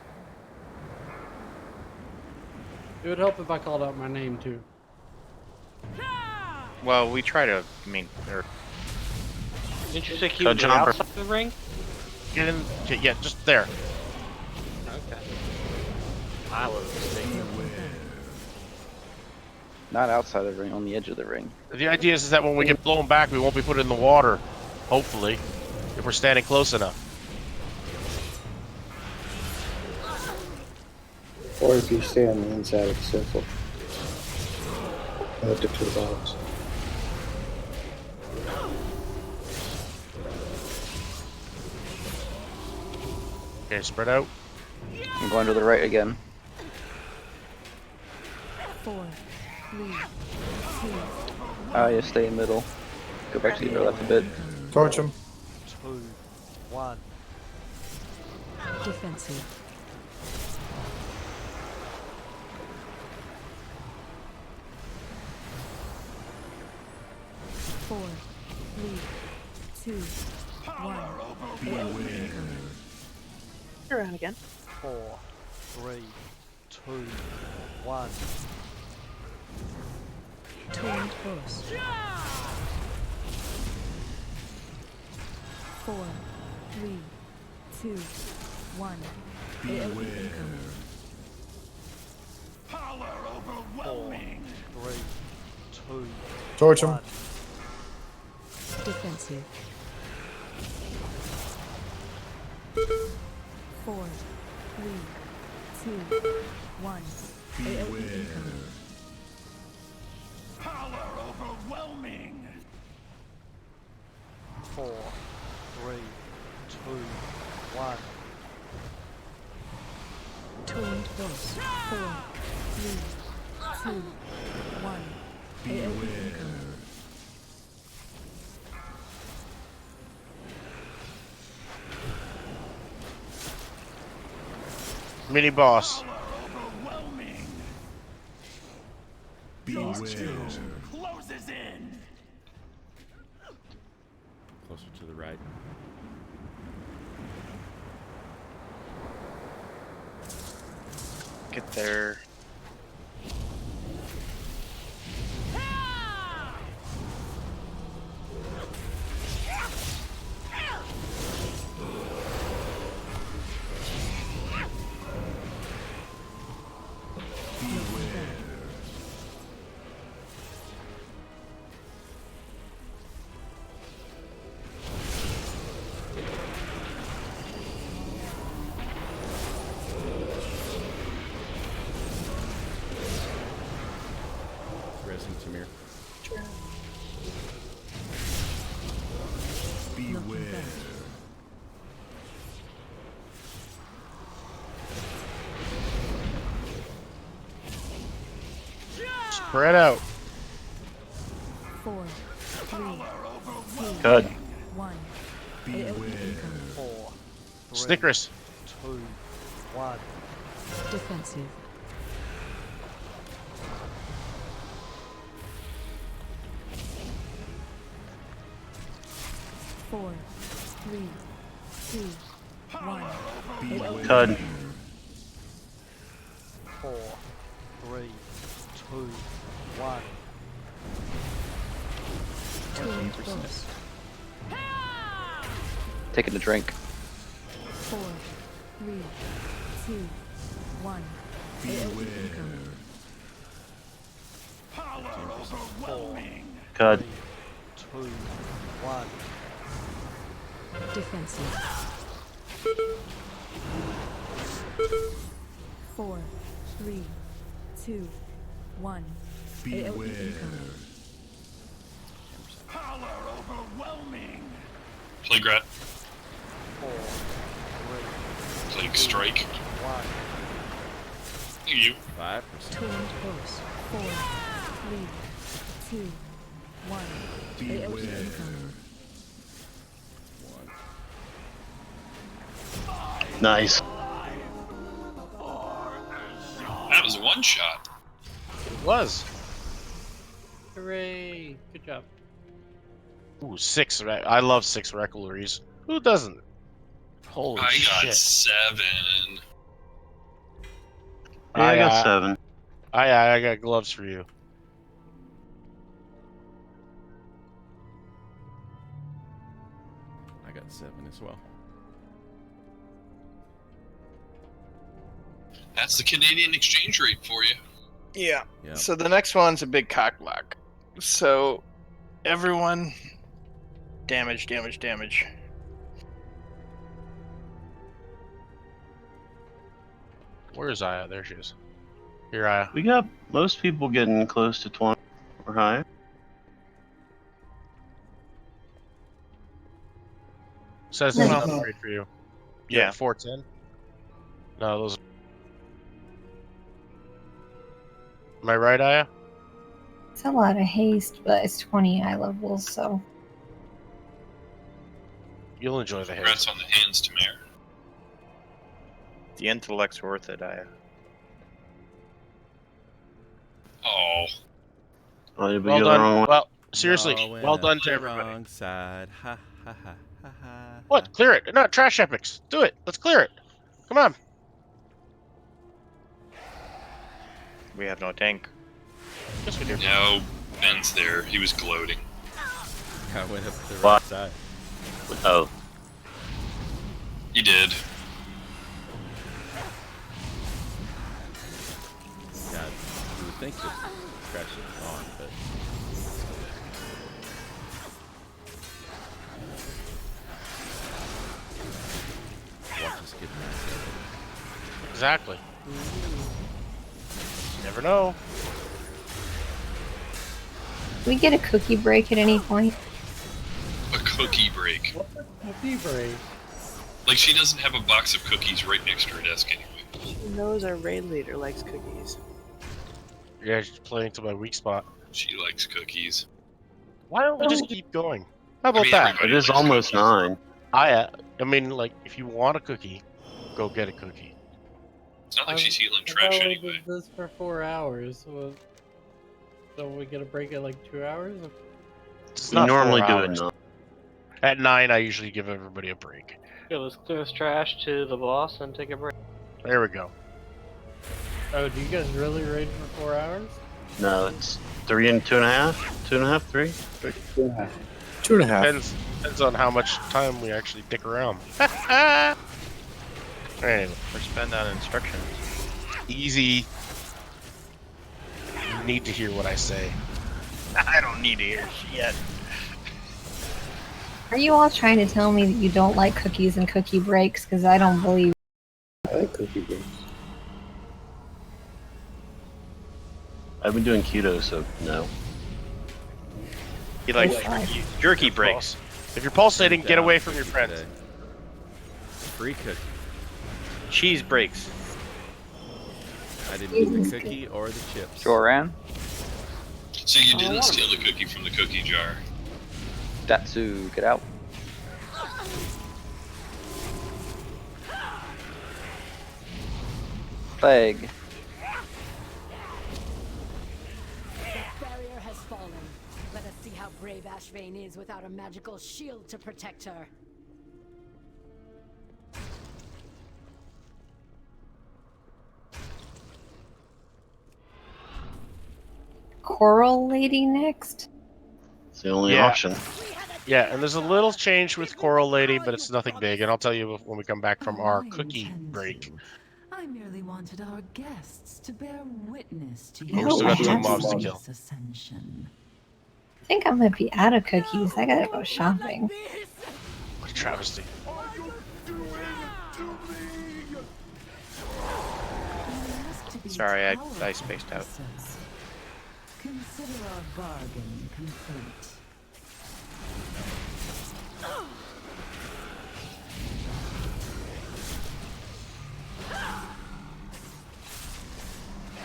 It would help if I called out my name too. Well, we try to. I mean, Didn't you say he was outside the ring? Get in. Yeah, just there. Okay. I was mistaken. Not outside the ring, on the edge of the ring. The idea is that when we get blown back, we won't be put in the water. Hopefully, if we're standing close enough. Or if you stay on the inside of the circle. Lift it to the box. Okay, spread out. I'm going to the right again. 4, 3, 2. Oh, yeah, stay in middle. Go back to your left a bit. Torch him. 2, 1. Defensive. 4, 3, 2, 1. AOE incoming. Around again. 4, 3, 2, 1. Torrent burst. 4, 3, 2, 1. AOE incoming. Power overwhelming. 4, 3, 2. Torch him. Defensive. 4, 3, 2, 1. AOE incoming. Power overwhelming. 4, 3, 2, 1. Torrent burst. 4, 3, 2, 1. AOE incoming. Mini boss. Closes in. Closer to the right. get there. Tamir. Beware. Spread out. 4, 3, 2, Good. 1. Beware. 4, 3, Snickers. 2, 1. Defensive. 4, 3, 2, 1. Tud. 4, 3, 2, 1. Torrent burst. taking a drink. 4, 3, 2, 1. AoE incoming. Power overwhelming. God. 2, 1. Defensive. 4, 3, 2, 1. AoE incoming. Power overwhelming. Plague rat. 4, 3, Plague strike. 1. You. 5%. Twinned horse. 4, 3, 2, 1. AoE incoming. Nice. That was a one shot. It was. Hooray! Good job. Ooh, 6. I love 6 Reckleries. Who doesn't? Holy I got shit. 7. Yeah, I got 7. I got gloves for you. I got 7 as well. That's the Canadian exchange rate for you. Yeah. Yep. So the next one's a big cock block. So everyone, damage. Where is Aya? There she is. Here, Aya. We got most people getting close to 20 or higher. Says No. it's not great for you. Yeah. 410. No, those. Am I right, Aya? It's a lot of haste, but it's 20 eye levels, so. You'll enjoy the hair. Congrats on the hands, Tamir. The intellect's worth it, Aya. Oh. Oh, did we Well go the done. wrong way? Well, seriously, No, well went done up to the everybody. wrong side. Ha ha ha ha ha. What? Clear it. No, trash epics. Do it. Let's clear it. Come on. We have no tank. Yes, we do. No, Ben's there. He was gloating. I went up the What? right side. Oh, You did. God, you would think that trash is gone, but watch us get nice. Exactly. You never know. Can we get a cookie break at any point? A cookie break. What's a cookie break? Like, she doesn't have a box of cookies right next to her desk anyway. She knows our raid leader likes cookies. Yeah, she's playing to my weak spot. She likes cookies. Why don't we just keep going? How about I mean, that? everybody it is likes almost cookies. 9. I mean, like, if you want a cookie, go get a cookie. It's not like she's healing I trash thought we anyway. did this for 4 hours. So we get a break at like 2 hours? It's We not normally 4 do it hours. 9. At 9, I usually give everybody a break. Okay, let's clear this trash to the boss and take a break. There we go. Oh, do you guys really raid for 4 hours? No, it's 3 and 2.5. 2.5, 3. 2.5. 2.5. Depends on how much time we actually dick around. Anyway, Or spend on instructions. easy. You need to hear what I say. I don't need to hear shit. Are you all trying to tell me that you don't like cookies and cookie breaks? Because I don't believe. I like cookie breaks. I've been doing keto, so no. He likes Nice. jerky breaks. If you're pulsating, get away from your friends. Today. Free cookie. Cheese breaks. I didn't get the cookie or the chips. Joran, So you didn't steal the cookie from the cookie jar. Datsu, get out. Plague. The barrier has fallen. Let us see how brave Ashvane is without a magical shield to protect her. Coral Lady next? It's the only Yeah. option. We have Yeah, and there's a little change with Coral Lady, but it's nothing big, and I'll tell you when we come back from our I cookie intend break. to. I merely wanted our guests to bear witness to But your we still got 2 have mobs to some. kill. ascension. I think I might be out of cookies. I gotta go shopping. What a travesty. Sorry, I spaced out. Consider our bargain complete.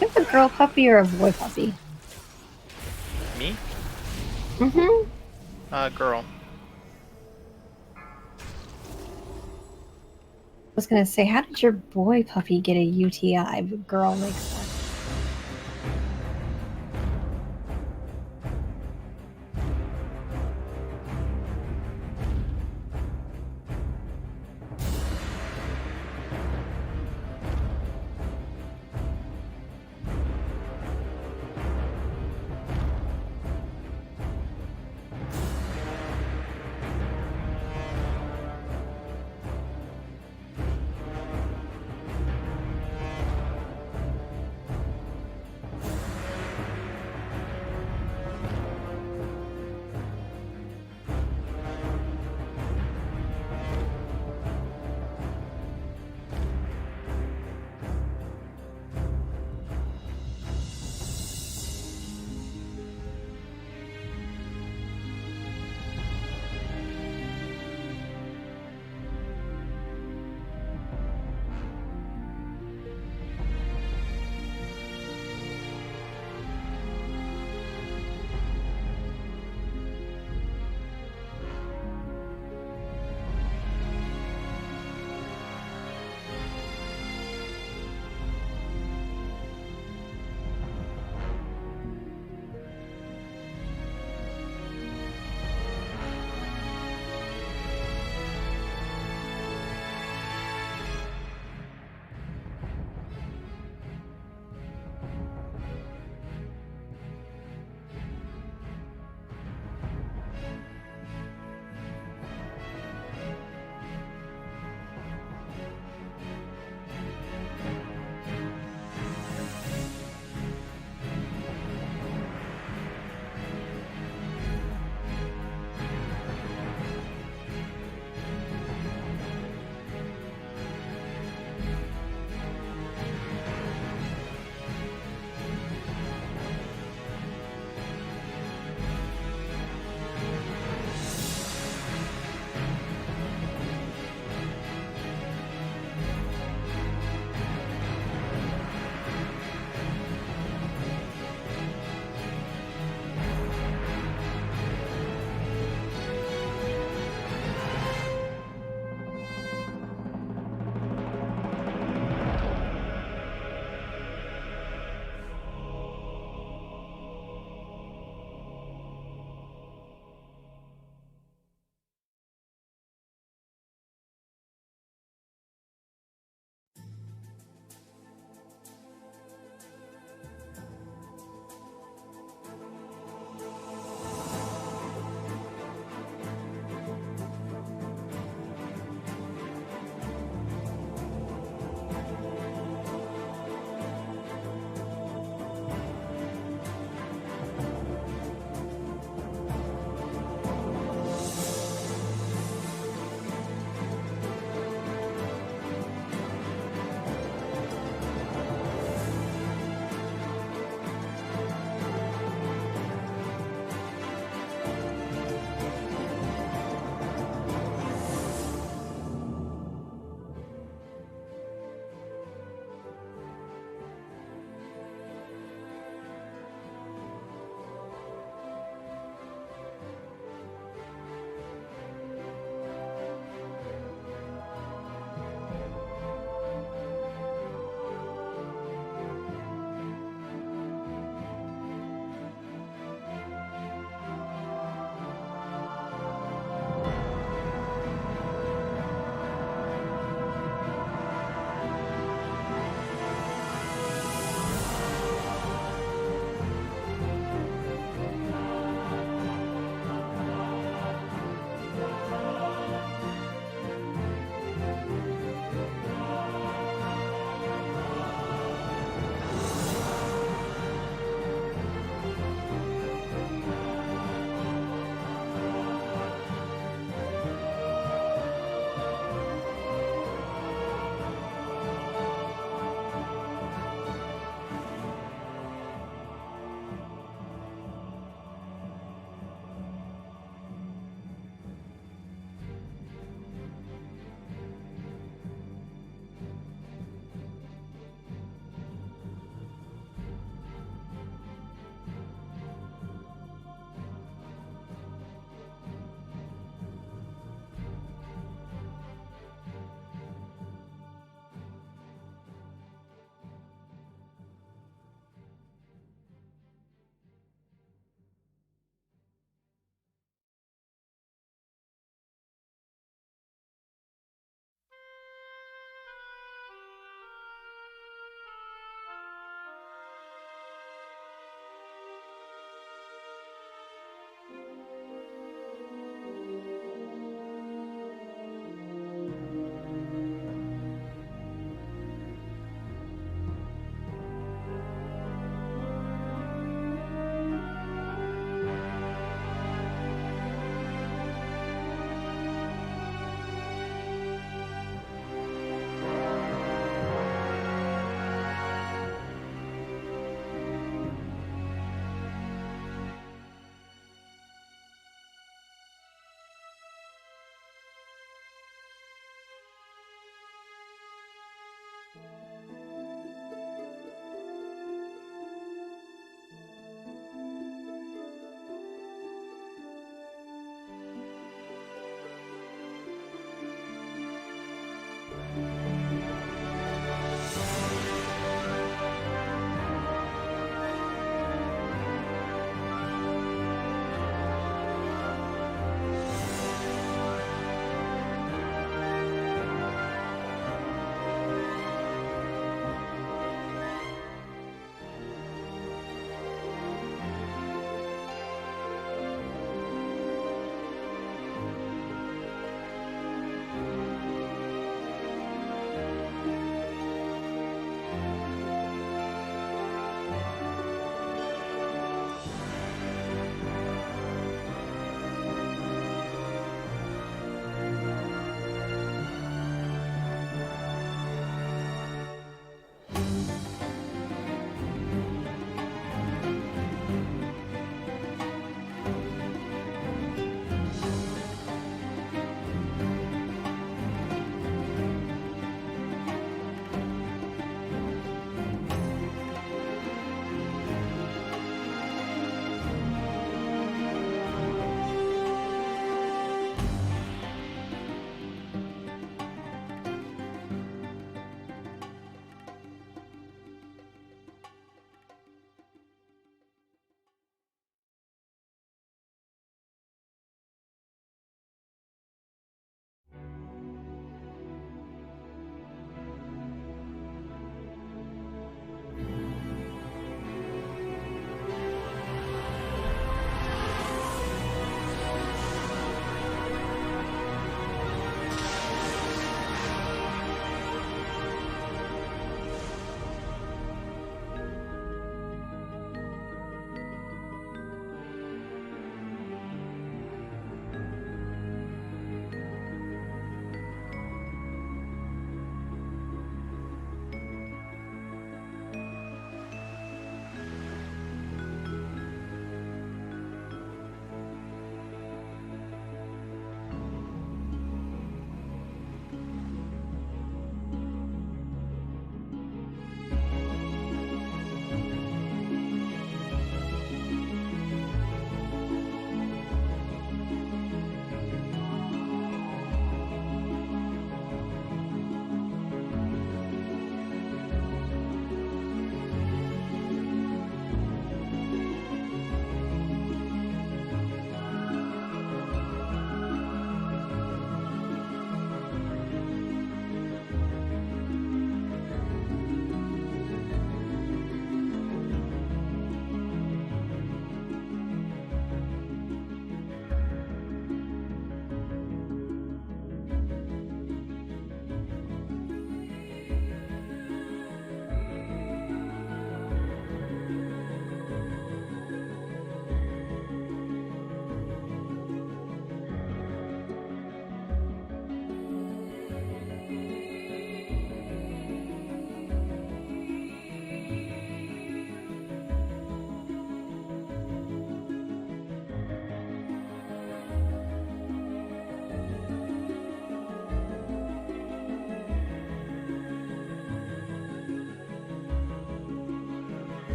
Is it a girl puppy or a boy puppy? Me? Mm-hmm. Girl. I was gonna say, how did your boy puppy get a UTI? But girl makes sense.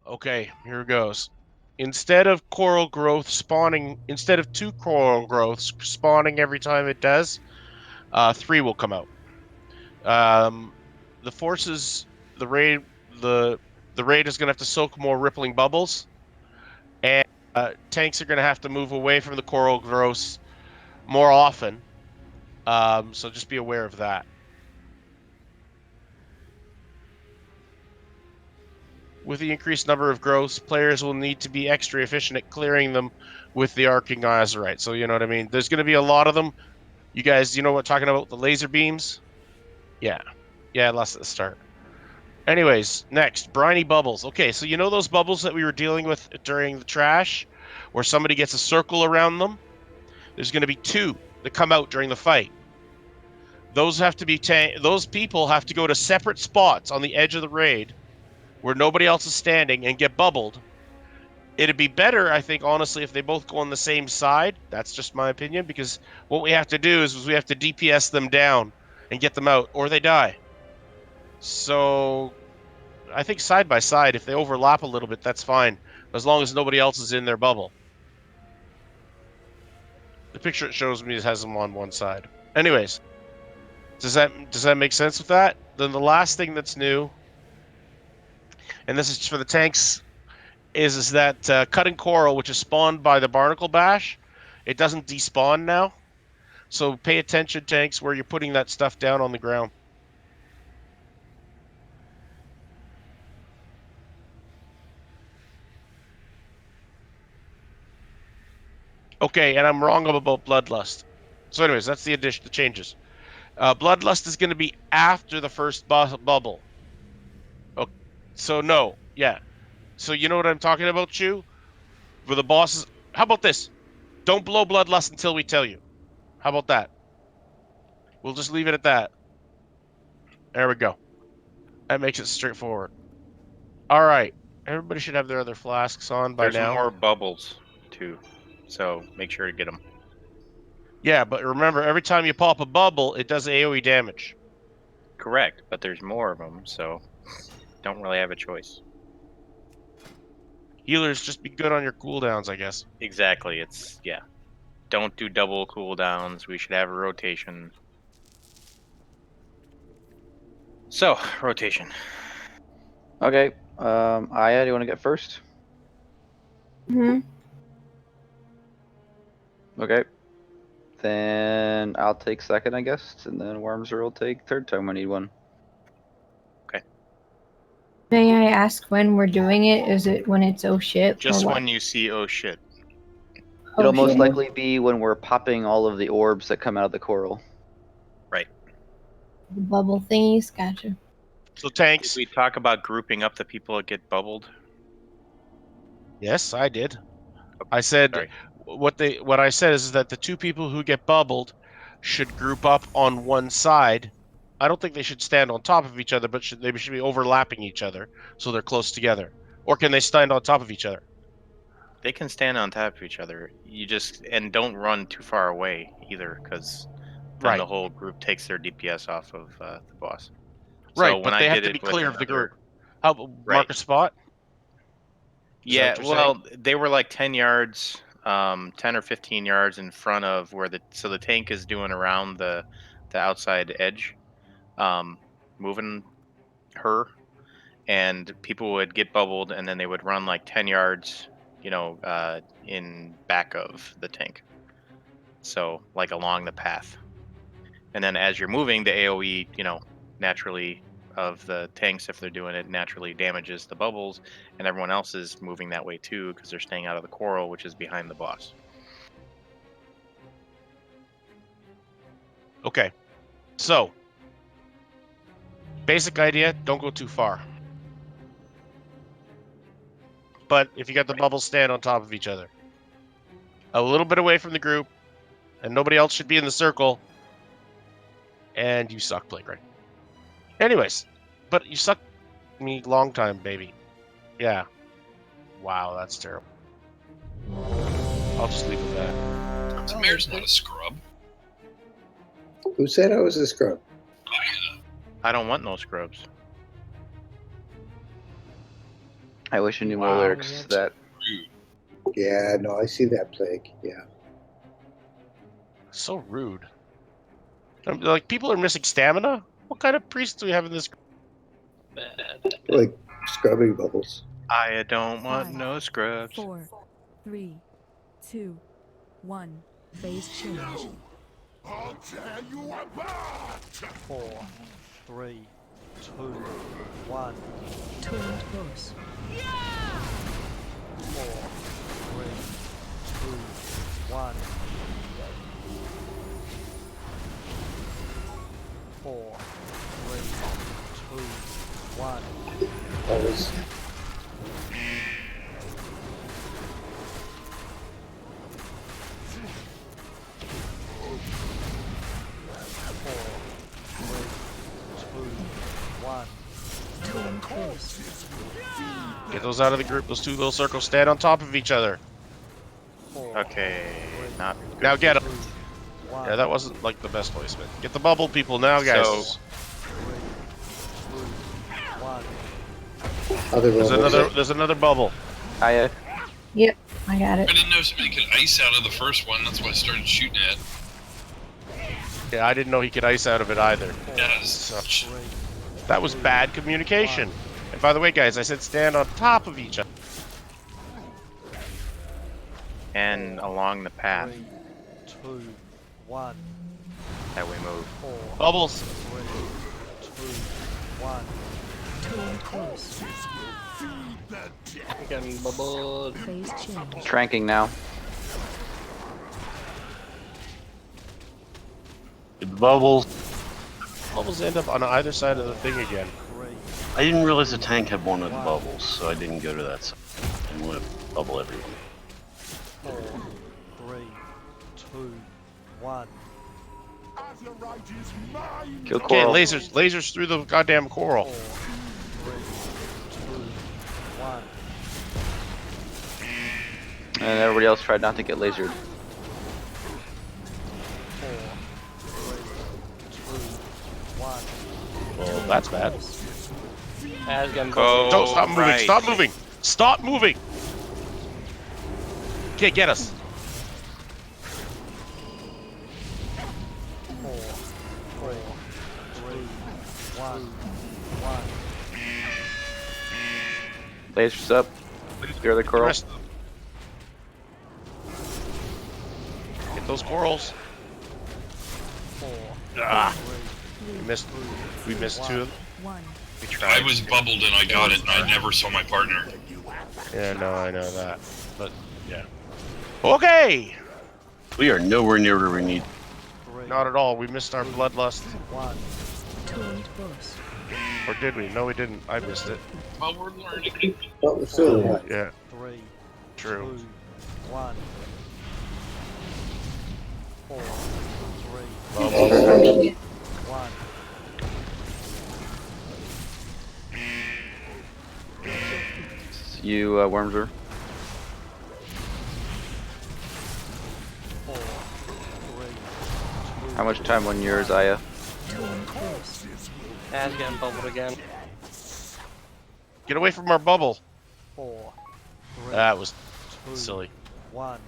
Okay, here goes. Instead of coral growth spawning, instead of 2 coral growths spawning every time it does, 3 will come out. The forces, the raid, the raid is going to have to soak more rippling bubbles, and tanks are going to have to move away from the coral growths more often. So just be aware of that. With the increased number of growths, players will need to be extra efficient at clearing them with the arcing azurite. So you know what I mean? There's going to be a lot of them. You guys, you know what I'm talking about? The laser beams? Yeah. Yeah, I lost at the start. Anyways, next, briny bubbles. Okay, so you know those bubbles that we were dealing with during the trash? Where somebody gets a circle around them? There's going to be 2 that come out during the fight. Those have to be those people have to go to separate spots on the edge of the raid where nobody else is standing and get bubbled. It'd be better, I think, honestly, if they both go on the same side. That's just my opinion, because what we have to do is we have to DPS them down and get them out, or they die. So I think side by side, if they overlap a little bit, that's fine, as long as nobody else is in their bubble. The picture it shows me has them on one side. Anyways, does that make sense with that? Then the last thing that's new, and this is for the tanks, is that cutting coral, which is spawned by the barnacle bash, it doesn't despawn now. So pay attention, tanks, where you're putting that stuff down on the ground. Okay, and I'm wrong about Bloodlust. So anyways, that's the changes. Bloodlust is going to be after the first bubble. Okay, so no, yeah. So you know what I'm talking about, Chew? For the bosses, how about this? Don't blow Bloodlust until we tell you. How about that? We'll just leave it at that. There we go. That makes it straightforward. All right. Everybody should have their other flasks on by There's now. more bubbles, too. So make sure to get them. Yeah, but remember, every time you pop a bubble, it does AoE damage. Correct, but there's more of them, so don't really have a choice. Healers, just be good on your cooldowns, I guess. Exactly. It's, yeah. Don't do double cooldowns. We should have a rotation. So, rotation. Okay. Aya, do you want to get first? Hmm. Okay. Then I'll take second, I guess, and then Wormser will take third time I need one. Okay. May I ask when we're doing it? Is it when it's oh shit Just or what? when you see oh shit. It'll Oh most shit. likely be when we're popping all of the orbs that come out of the coral. Right. The bubble thingies, gotcha. So tanks. Did we talk about grouping up the people that get bubbled? Yes, I did. I said Sorry. what I said is that the 2 people who get bubbled should group up on one side. I don't think they should stand on top of each other, but they should be overlapping each other so they're close together. Or can they stand on top of each other? They can stand on top of each other. You just, and don't run too far away either, because then the whole group takes their DPS off of the boss. So Right, when but I they have did to it be with clear of the another, group. How mark a spot? Is that yeah, what you're saying? well, they were like 10 yards, 10 or 15 yards in front of where the tank is doing around the outside edge, moving her, and people would get bubbled, and then they would run like 10 yards, in back of the tank. So like along the path. And then as you're moving, the AoE, naturally of the tanks, if they're doing it, naturally damages the bubbles, and everyone else is moving that way too because they're staying out of the coral, which is behind the boss. Okay. So, basic idea, don't go too far. But if you got the bubbles, stand on top of each other. A little bit away from the group, and nobody else should be in the circle. And you suck, Playground. Anyways, but you suck me long time, baby. Yeah. Wow, that's terrible. I'll just leave it at that. Tamir's not a scrub. Who said I was a scrub? I don't want no scrubs. I wish I knew more lyrics to that. Yeah, no, I see that plague. Yeah. So rude. Like, people are missing stamina? What kind of priest do we have in this? Bad. Like scrubbing bubbles. I don't want 5, no scrubs. 4, 3, 2, 1. Phase change. I'll tear you apart! 4, 3, 2, 1. Torrent burst. 4, 3, 2, 1. 4, 3, 2, 1. Always. Get those out of the group. Those two little circles stand on top of each other. Okay, not good. Now get them. Yeah, that wasn't like the best placement. Get the bubble people now, guys. So, There's another bubble. Aya. Yep, I got I it. didn't know somebody could ice out of the first one. That's why I started shooting at. Yeah, I didn't know he could ice out of it either. Yes. That was bad communication. And by the way, guys, I said stand on top of each other. and along the path 3, 2, 1. that we move. 4, Bubbles. 3, 2, 1. Getting bubbled. Phase change. Tranking now. The bubbles. Bubbles end up on either side of the thing again. I didn't realize the tank had one of the bubbles, so I didn't go to that side. I didn't want to bubble everyone. 4, 3, 2, 1. Kill Okay, coral. lasers through the goddamn coral. 4, 3, 2, 1. And everybody else tried not to get lasered. 4, 3, 2, 1. Well, that's bad. Go Don't stop moving. right. Stop moving. Stop moving. Okay, get us. 4, 3, 2, 1. Lasers up. Clear the coral. Get those corals. 4, Ah. We missed two of them. 1. I was bubbled and I got it, and I never saw my partner. Yeah, no, I know that. But, yeah. Okay! We are nowhere near where we need. Not at all. We missed our bloodlust. 1. Torrent burst. Or did we? No, we didn't. I missed it. Well, we're learning. Well, we're still alive. Yeah. 3, True. 2, 1. 4, 3, Bubbles. 1. You, Wormser. 4, 3, 2. How much time on yours, Aya? Ash getting bubbled again. Get away from our bubble. 4, 3, That was 2, silly. 1.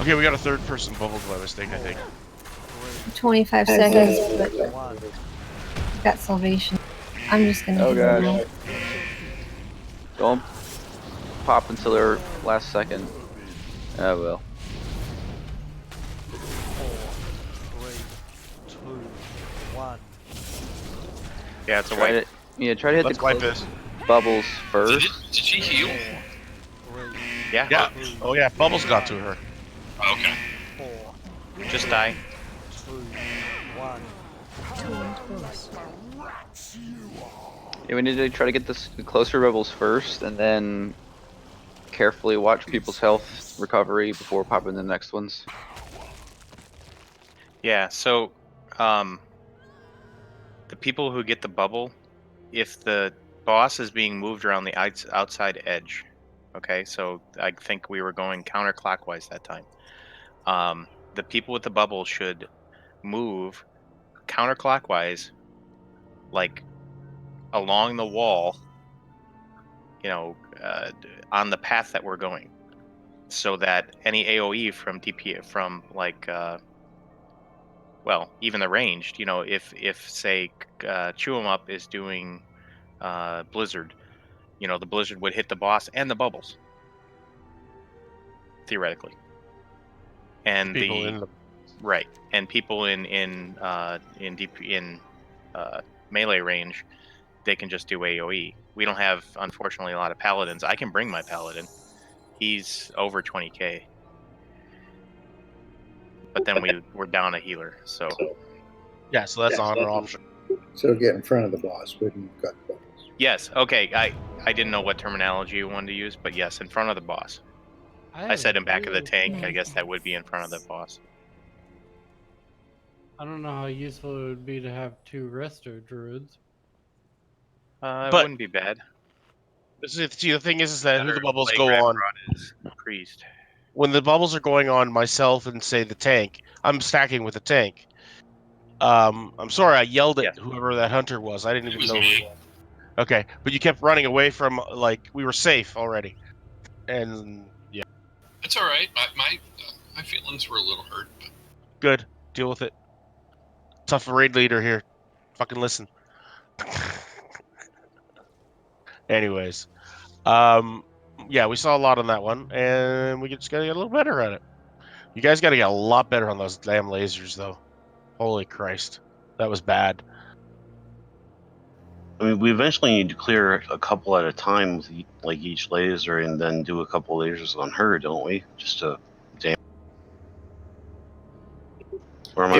Okay, we got a third person bubbled by mistake, I think. 25 seconds, but 1. got salvation. I'm just gonna Oh do it now. gosh. Don't pop until their last second. Oh well. 4, 3, 2, 1. Yeah, it's a Try wipe. to try to hit Let's the wipe close this. bubbles first. Did she heal? 3, Yeah. Yeah. Oh, yeah. Bubbles got to her. Okay. 4, Just die. 2, 1. Torrent burst. Yeah, we need to try to get the closer bubbles first, and then carefully watch people's health recovery before popping the next ones. Yeah, so the people who get the bubble, if the boss is being moved around the outside edge, okay, so I think we were going counterclockwise that time. The people with the bubble should move counterclockwise, like along the wall, on the path that we're going, so that any AOE from DP from like even the ranged, if say Chew 'em Up is doing Blizzard, the Blizzard would hit the boss and the bubbles theoretically, and People in the right, and people in DP in melee range, they can just do AOE. We don't have, unfortunately, a lot of paladins. I can bring my paladin. He's over 20k, but then we're down a healer. So yeah, so that's another option. So get in front of the boss when you've got the bubbles. yes, okay. I didn't know what terminology you wanted to use, but yes, in front of the boss. I said in back of the tank. I guess that would be in front of the boss. I don't know how useful it would be to have 2 resto druids. It But- wouldn't be bad. See, the thing is that who the bubbles Play go on. Ramrod is priest. When the bubbles are going on myself and say the tank, I'm stacking with the tank. I'm sorry, I yelled at whoever that hunter was. I didn't even know. me. Okay, but you kept running away from we were safe already, and yeah, It's all right. My feelings were a little hurt, but good. Deal with it. Tough raid leader here. Fucking listen. Anyways, yeah, we saw a lot on that one, and we just gotta get a little better at it. You guys gotta get a lot better on those damn lasers, though. Holy Christ, that was bad. I mean, we eventually need to clear a couple at a time with each laser, and then do a couple lasers on her, don't we? Just to damn. Or am I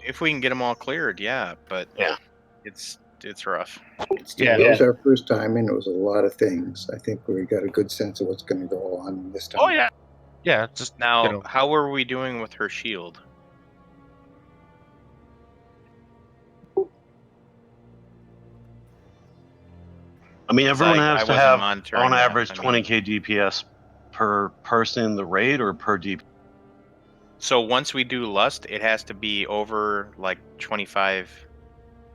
If we can get them all cleared, yeah, but yeah, it's rough. It was our first time, and it was a lot of things. I think we got a good sense of what's going to go on this time. Oh yeah, yeah. Just now, how were we doing with her shield? I mean, everyone has to have monitoring on that. average I mean- 20k DPS per person in the raid, or per DPS. So once we do lust, it has to be over like 25.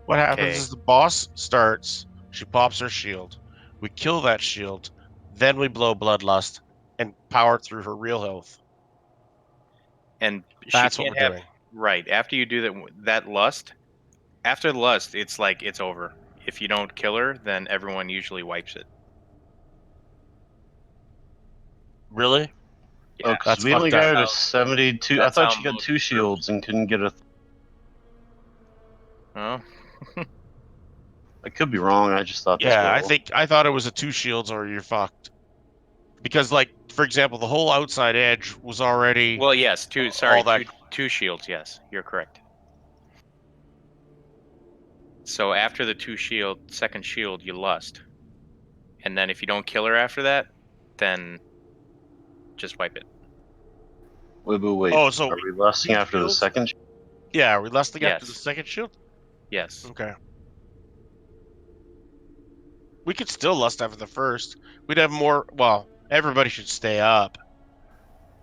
What happens is the boss starts, she pops her shield, we kill that shield, then we blow bloodlust and power through her real health. And That's she what can't we're have doing. right after you do that lust. After the lust, it's like it's over. If you don't kill her, then everyone usually wipes it. Really? Yeah, because we only got her to 72. I thought she got 2 shields and couldn't get a. Oh. I could be wrong. I just thought. Yeah, I thought it was a 2 shields or you're fucked. Because, like, for example, the whole outside edge was already. Well, yes, two shields. Yes, you're correct. So after the 2 shield, second shield, you lust, and then if you don't kill her after that, then just wipe it. Wait. Oh, so are we lusting after the second? Yeah, are we lusting after the second shield? Yes. Okay. We could still lust after the first. We'd have more. Well, everybody should stay up.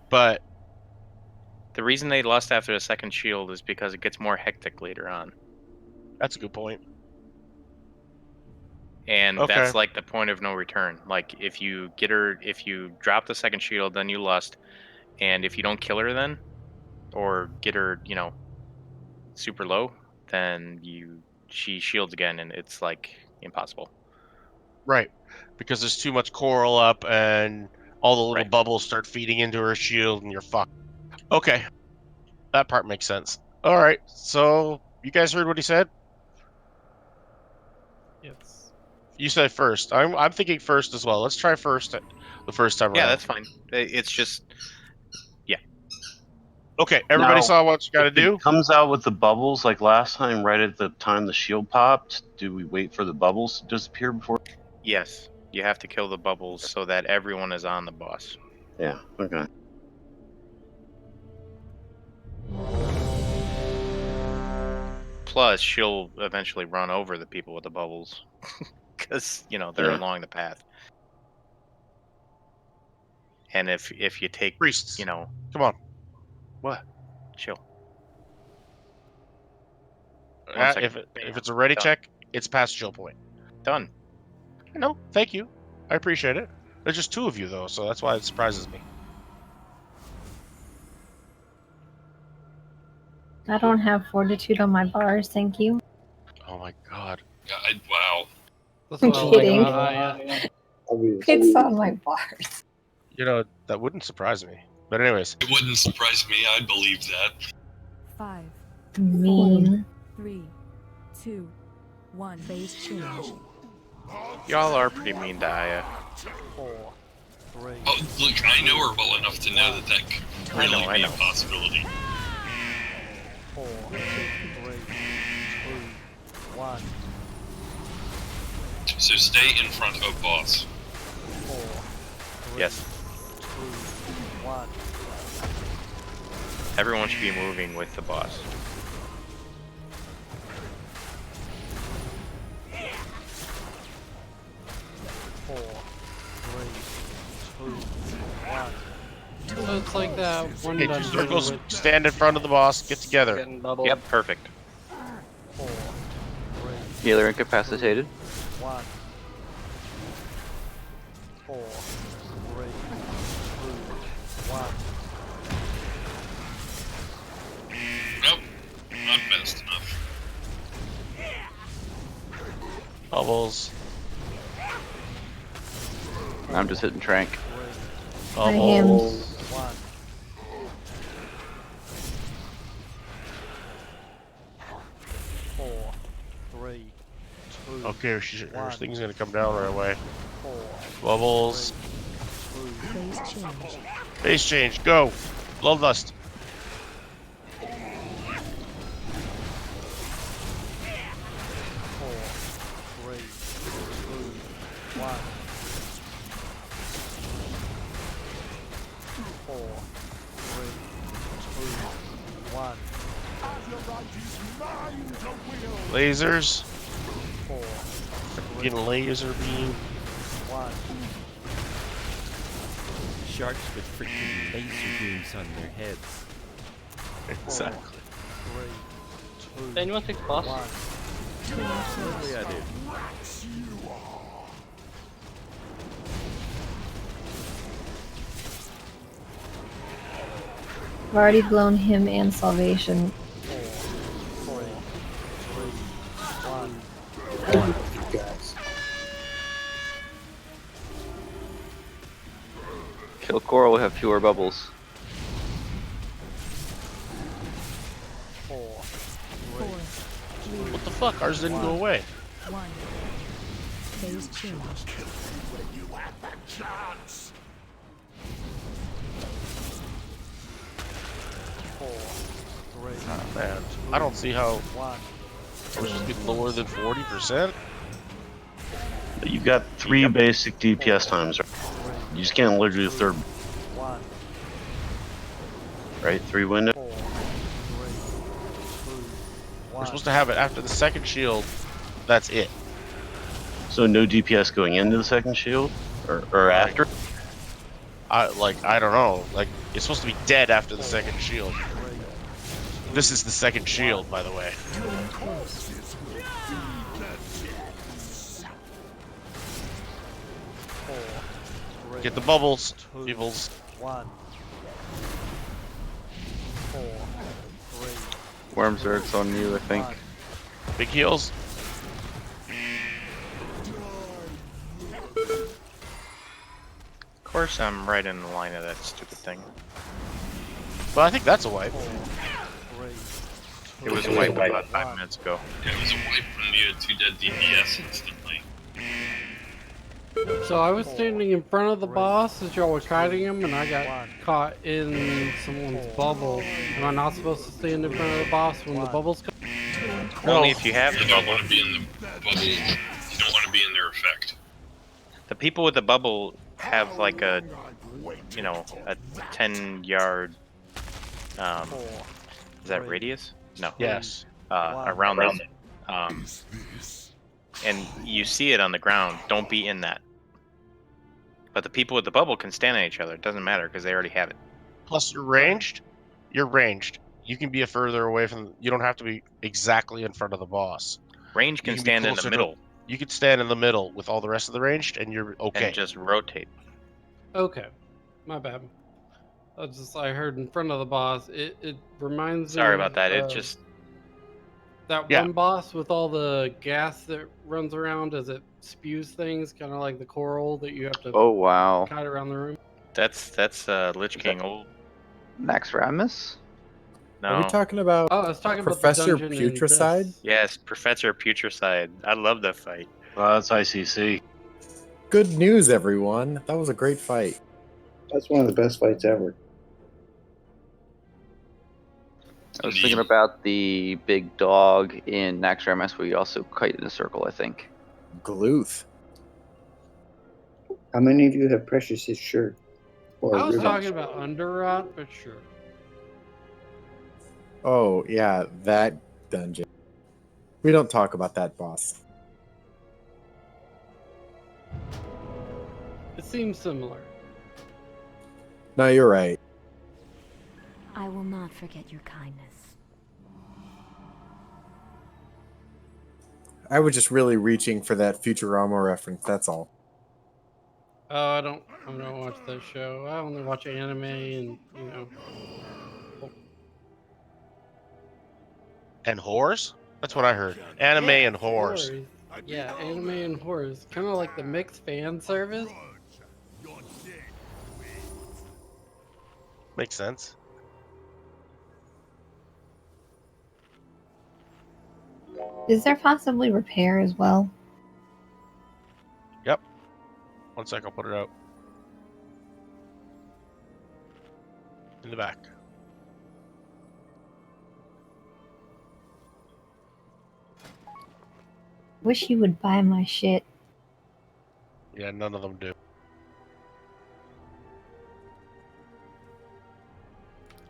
But the reason they lust after the second shield is because it gets more hectic later on. That's a good point. And that's like the point of no return. Like if you drop the second shield, then you lust, and if you don't kill her then, or get her, super low, then she shields again, and it's like impossible. Right, because there's too much coral up, and all the little bubbles start feeding into her shield, and you're fucked. Okay, that part makes sense. All right, so you guys heard what he said? Yes. You said first. I'm thinking first as well. Let's try first the first time around. Yeah, that's fine. It's just, yeah. Okay, everybody Now, saw what you got to if it do. comes out with the bubbles like last time, right at the time the shield popped. Do we wait for the bubbles to disappear before? Yes, you have to kill the bubbles so that everyone is on the boss. Yeah. Okay. Plus, she'll eventually run over the people with the bubbles because they're along the path. And if you take priests, come on, what? Chill. If it's a ready check, it's past chill point. Done. No, thank you. I appreciate it. There's just 2 of you though, so that's why it surprises me. I don't have fortitude on my bars, thank you. Oh my god. Yeah, wow. That's I'm what I like kidding. about Aya. It's on my bars. You know, that wouldn't surprise me. But anyways. It wouldn't surprise me. I'd believe that. 5, Mean. 3, 2, 1. Phase change. Y'all are pretty mean to Aya. 4, 3. Oh, look, I know her well enough to know that that could really I be know. a possibility. 4, 3, 2, 1. So stay in front of boss. 4, 3, Yes. 2, 1. Everyone should be moving with the boss. Four, 3, 2, 1. So it's like that one Okay, 2 dungeon circles, with stand in front of the boss, get together. Getting bubble. Yep, perfect. 4, 3, Healer incapacitated. 1. 4, 3, 2, 1. Nope, not fast enough. Bubbles. I'm just hitting Trank. I am. Bubbles. 1. 4, 3, 2. Okay, her One. thing's gonna come down right away. 4, Bubbles. 3, 2. Phase change. Phase change, go. Bloodlust. 4, 3, 2, 1. 4, 3, 2, 1. Lasers. 4, Getting laser beam. 1. Sharks with freaking laser beams on their heads. Exactly. 3, 2, Anyone take the boss? 1. Absolutely, I do. I've already blown him and Salvation. 4, 3, 2, 1. Guys. Kill Coral, we have fewer bubbles. 4, 4, 3, What the fuck? Ours didn't go away. 1. Phase change. Oh, man. I don't see how 1. we're just getting lower than 40%. You've got 3 basic DPS times. You just can't literally do the third, 1. right? 3 window. 4, 3, 2, 1. We're supposed to have it after the second shield. That's it. So no DPS going into the second shield? Or after? I don't know. Like, it's supposed to be dead after the second shield. This is the second shield, by the way. Get the bubbles, peoples. 1. 4, 3. Wormzerg's on you, I think. Big heals. Of course, I'm right in the line of that stupid thing. Well, I think that's a wipe. It was a wipe about 5 minutes ago. Yeah, it was a wipe when you had 2 dead DPS instantly. So I was standing in front of the boss as y'all were kiting him, and I got caught in someone's bubble. Am I not supposed to stand in front of the boss when the bubbles come? Only if you have the You don't bubble. want to be in the bubble. You don't want to be in their effect. The people with the bubble have like a, you know, a 10-yard. Is that radius? No. Yes. Around them. And you see it on the ground. Don't be in that. But the people with the bubble can stand on each other. It doesn't matter because they already have it. Plus, you're ranged. You're ranged. You can be a further away from. You don't have to be exactly in front of the boss. Range You can be stand in the closer to- middle. You could stand in the middle with all the rest of the ranged, and you're okay. And just rotate. Okay, my bad. I heard in front of the boss. It reminds me. Sorry about that. It of just that Yeah. one boss with all the gas that runs around as it spews things, kind of like the coral that you have to Oh wow. kite around the room. that's Lich King old. Naxxramas? Are we No. talking about Oh, I was talking about the Professor dungeon in Putricide? this. Yes, Professor Putricide. I love that fight. That's ICC. Good news, everyone. That was a great fight. That's one of the best fights ever. I was thinking about the big dog in Naxxramas where you also kite in a circle, I think. Gluth. How many of you have Precious's shirt? Or I was ribbons? talking about Underrot, but sure. Oh, yeah, that dungeon. We don't talk about that boss. It seems similar. No, you're right. I will not forget your kindness. I was just really reaching for that Futurama reference, that's all. Oh, I don't watch that show. I only watch anime and And whores? That's what I heard. Anime and whores. horrors. Yeah, anime and horrors. Kind of like the mixed fan service. Makes sense. Is there possibly repair as well? Yep. 1 sec, I'll put it out. In the back. Wish you would buy my shit. Yeah, none of them do.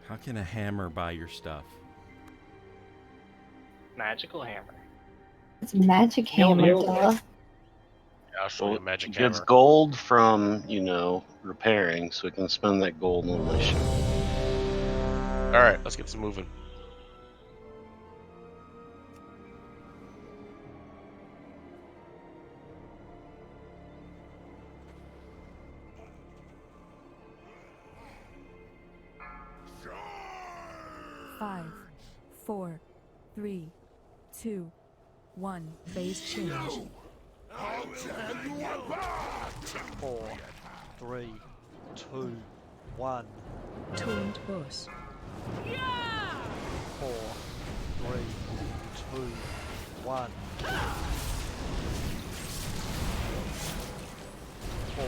How can a hammer buy your stuff? Magical hammer. It's a magic hammer, duh. Yeah, I'll show you a magic He gets hammer. gold from, repairing, so he can spend that gold on my shit. Alright, let's get some moving. Five, 4, 3, 2, 1. Phase change. 4, 3, 2, 1. Torrent boss. 4, 3, 2, 1. 4,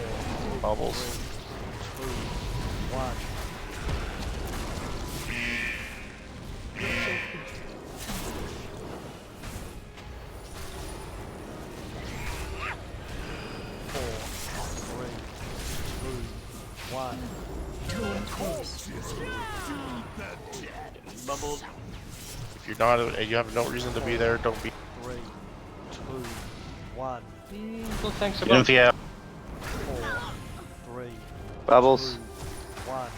Bubbles. 3, 2, 1. Bubbles. If you're not, you have no reason to be there, don't be. 3, 2, 1. Well, thanks Get him, Thea. 4, 3, Bubbles. 2, 1.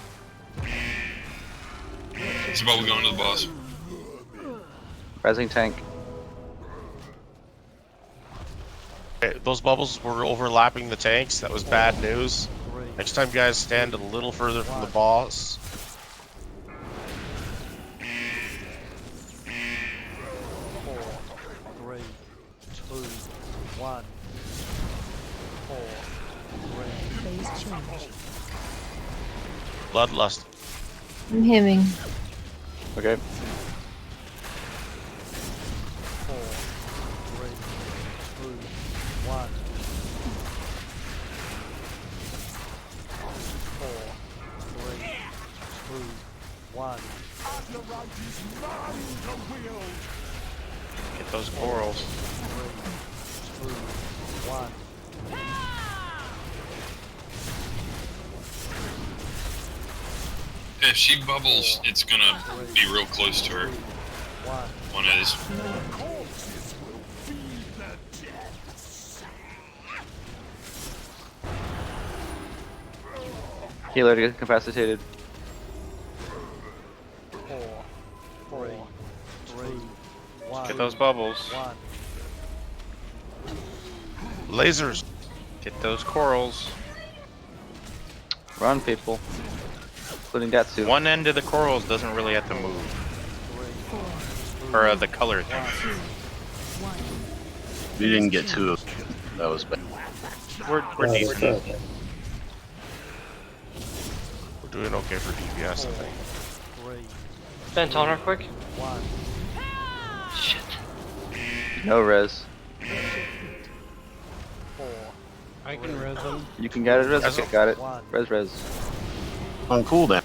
It's about going to the boss. Rising tank. Okay, those bubbles were overlapping the tanks. That was bad news. Next time, guys, stand a little further from the boss. 4, 3, 2, 1. 4, 3. Phase change. Bloodlust. I'm hemming. Okay. 4, 3, 2, 1. 4, 3, 2, 1. Get those corals. 3, 2, 1. If she bubbles, it's gonna be real close to her. One is. Healer to get incapacitated. 4, 3, 2, 1. Get those bubbles. 1. Lasers. Get those corals. Run, people. Including Gatsu. One end of the corals doesn't really have to move. Or the color thing. We didn't get 2 of them. That was bad. We're decent. We're doing okay for DPS, I think. Vent on her quick. Shit. No res. I can res them. You can get it, res? Okay, got it. Res. On cooldown.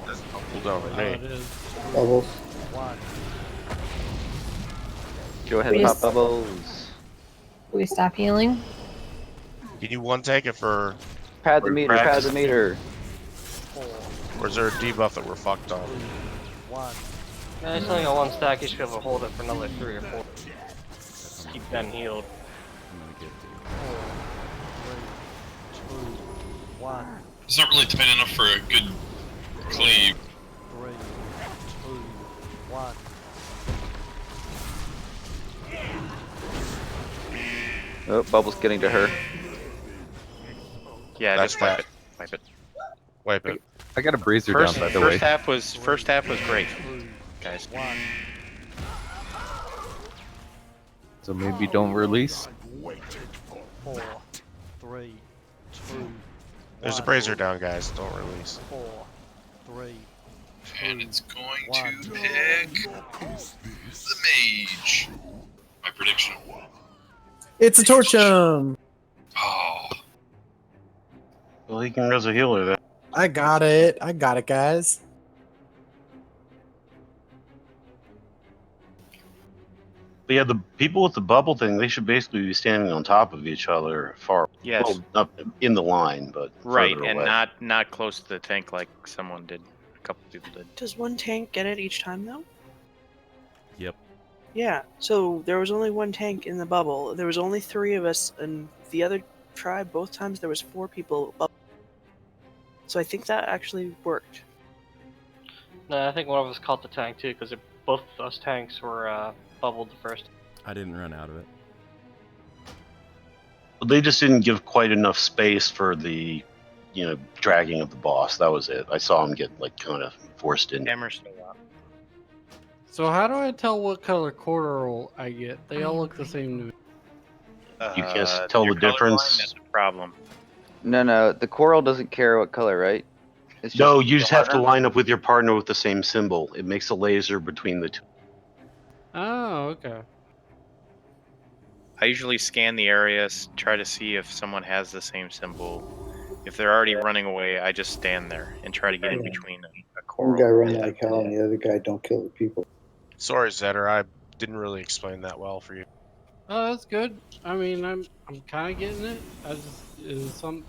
That's on cooldown for Oh, me. it is. Bubbles. Go ahead and pop bubbles. Do we stop healing? Can you one take it for? Pad the meter, pad the meter. Or is there a debuff that we're fucked on? Yeah, it's only got 1 stack. You should be able to hold it for another 3 or 4. Keep them healed. It's not really tight enough for a good cleave. 3, 2, 1. Oh, bubbles getting to her. Yeah, That's just wipe that. it. Wipe it. Wipe it. I got a brazier down, by the way. First half was great, guys. So maybe don't release. 4, 3, 2. There's a brazier down, guys. Don't release. 4, 3. And it's going to pick the mage. My prediction. It's a torchum. Oh. Well, he can res a healer then. I got it, guys. But yeah, the people with the bubble thing, they should basically be standing on top of each other far. Yes. Well, up in the line, but Right, further and away. not close to the tank like someone did. A couple people did. Does one tank get it each time though? Yep. Yeah. So there was only 1 tank in the bubble. There was only 3 of us, and the other tribe both times there was 4 people. So I think that actually worked. No, I think one of us caught the tank too, because both of us tanks were bubbled the first. I didn't run out of it. They just didn't give quite enough space for the, dragging of the boss. That was it. I saw him get kind of forced in. Hammer's still out. So how do I tell what color coral I get? They all look the same to me. You can't tell your the colorblind, difference. That's a problem. No, the coral doesn't care what color, right? It's No, you just have to partner? line up with your partner with the same symbol. It makes a laser between the two. Oh, okay. I usually scan the areas, try to see if someone has the same symbol. If they're already running away, I just stand there and try to get in between a One coral. guy run like hell, and the other guy don't kill the people. Sorry, Zetter. I didn't really explain that well for you. Oh, that's good. I mean, I'm kind of getting it. There's one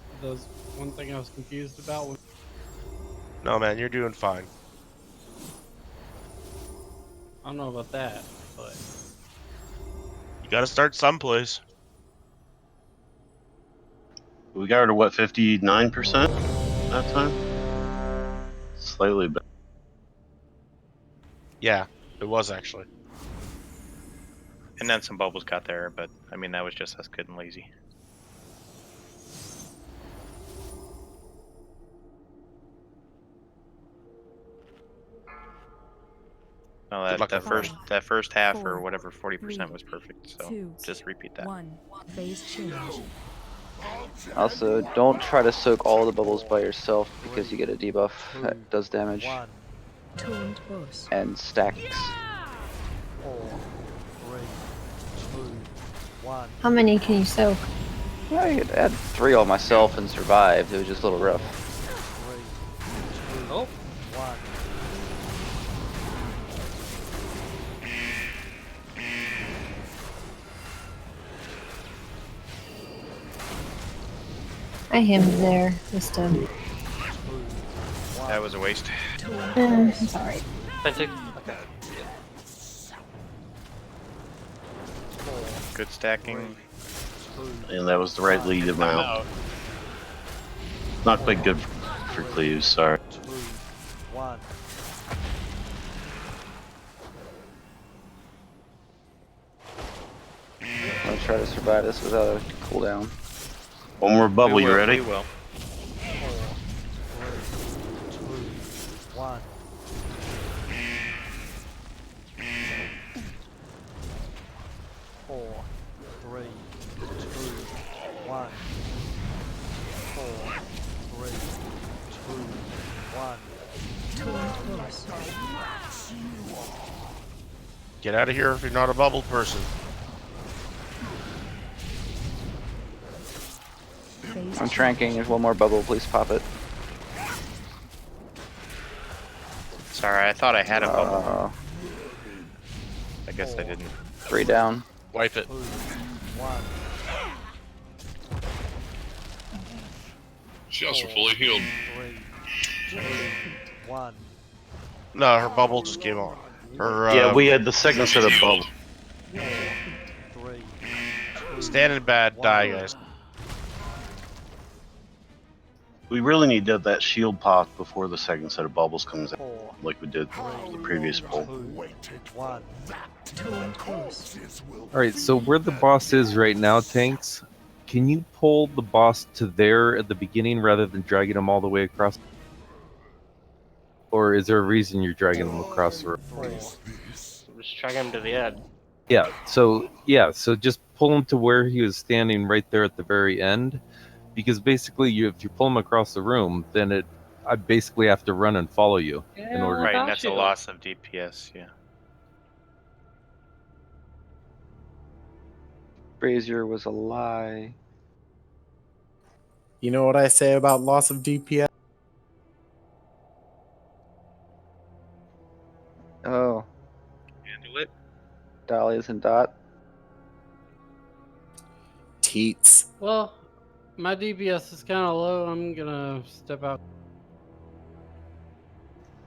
thing I was confused about. No, man, you're doing fine. I don't know about that, but You got to start someplace. We got her to what, 59% that time? Slightly better. Yeah, it was actually. And then some bubbles got there, but I mean, that was just us getting lazy. No, that first half or whatever 40% was perfect. So just repeat that. Phase change. Also, don't try to soak all the bubbles by yourself because you get a debuff that does damage. And stacks. 4, 3, 2, 1. How many can you soak? I had 3 all myself and survived. It was just a little rough. 3, 2, 1. I hemmed there. Just to... That was a waste. I'm sorry. Okay. Good stacking. And that was the right lead amount. Not quite good for cleaves, sorry. 2, 1. try to survive this without a cooldown. One more bubble, We you will, ready? We will. 4, 3, 2, 1. Four, three, two, one. 4, 3, 2, 1. Get out of here if you're not a bubble person. I'm tranking. There's one more bubble. Please pop it. Sorry, I thought I had a bubble. I guess I didn't. 3 down. Wipe it. 2, 1. She also fully healed. 3, 2, 1. No, her bubble just came on. Her, Yeah, we had the second set of bubbles. 4, 3, 2, standing bad, die, guys. We really need to have that shield pop before the second set of bubbles comes out, 4, like we did the previous pull. 2, 1. Alright, so where the boss is right now, Tanks, can you pull the boss to there at the beginning rather than dragging him all the way across? Or is there a reason you're dragging him across the room? Just drag him to the edge. Yeah, so just pull him to where he was standing right there at the very end. Because basically, if you pull him across the room, then I basically have to run and follow you in order. Right, and that's a loss of DPS. Yeah. Brazier was a lie. You know what I say about loss of DPS? Oh. Handle it. Dahlias and Dot. Teats. Well, my DPS is kind of low. I'm gonna step out.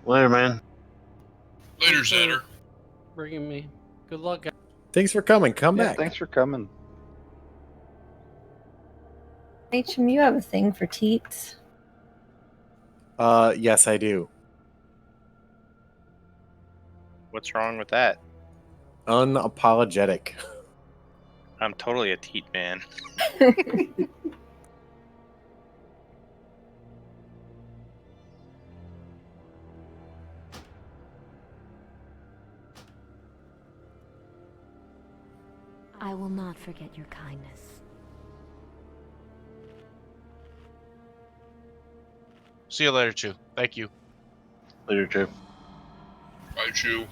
Later, man. Later, Thanks for Xander. Bringing me. Good luck, guys. Thanks for coming. Come Yeah, back. thanks for coming. HM, you have a thing for teats. Yes, I do. What's wrong with that? Unapologetic. I'm totally a teat man. I will not forget your kindness. See you later, Chew. Thank you. Later, Chew. Bye, Chew.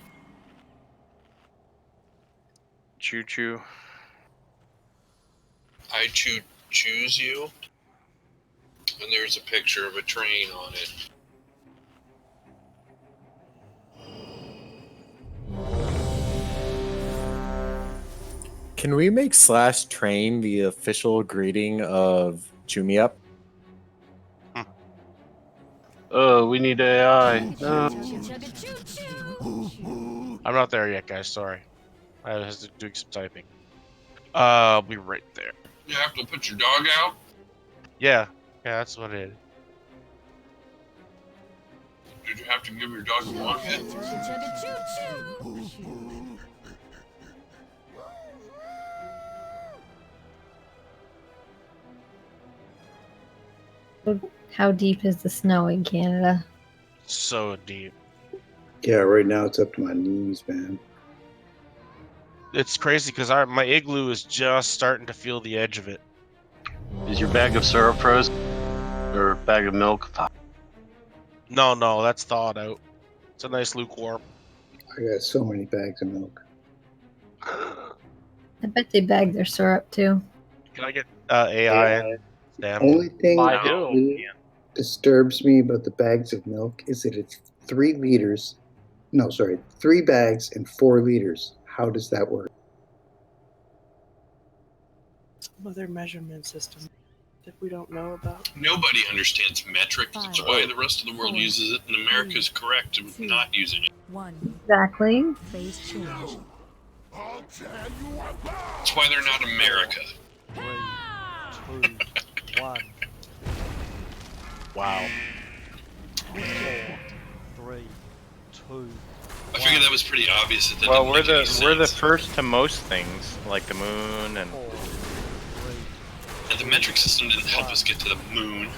Choo choo. I choose you. And there's a picture of a train on it. Can we make /train the official greeting of Chew Me Up? Oh, we need AI. I'm not there yet, guys. Sorry. I was doing some typing. I'll be right there. You have to put your dog out? Yeah, that's what it is. Did you have to give your dog a walk yet? How deep is the snow in Canada? So deep. Yeah, right now it's up to my knees, man. It's crazy because my igloo is just starting to feel the edge of it. Is your bag of syrup frozen? Or bag of milk? No, that's thawed out. It's a nice lukewarm. I got so many bags of milk. I bet they bag their syrup too. Can I get AI? Damn. Only thing By that who? really disturbs me about the bags of milk is that it's 3 liters. No, sorry, 3 bags and 4 liters. How does that work? Some other measurement system that we don't know about. Nobody understands metric. That's why the rest of the world uses it, and America is correct to not using it. Exactly. Phase change. That's why they're not America. 3, 2, 1. Wow. 4, 3, 2, I figured that was pretty obvious. That Well, didn't we're make any the sense. first to most things, like the moon and. And the metric system didn't help us get to the moon.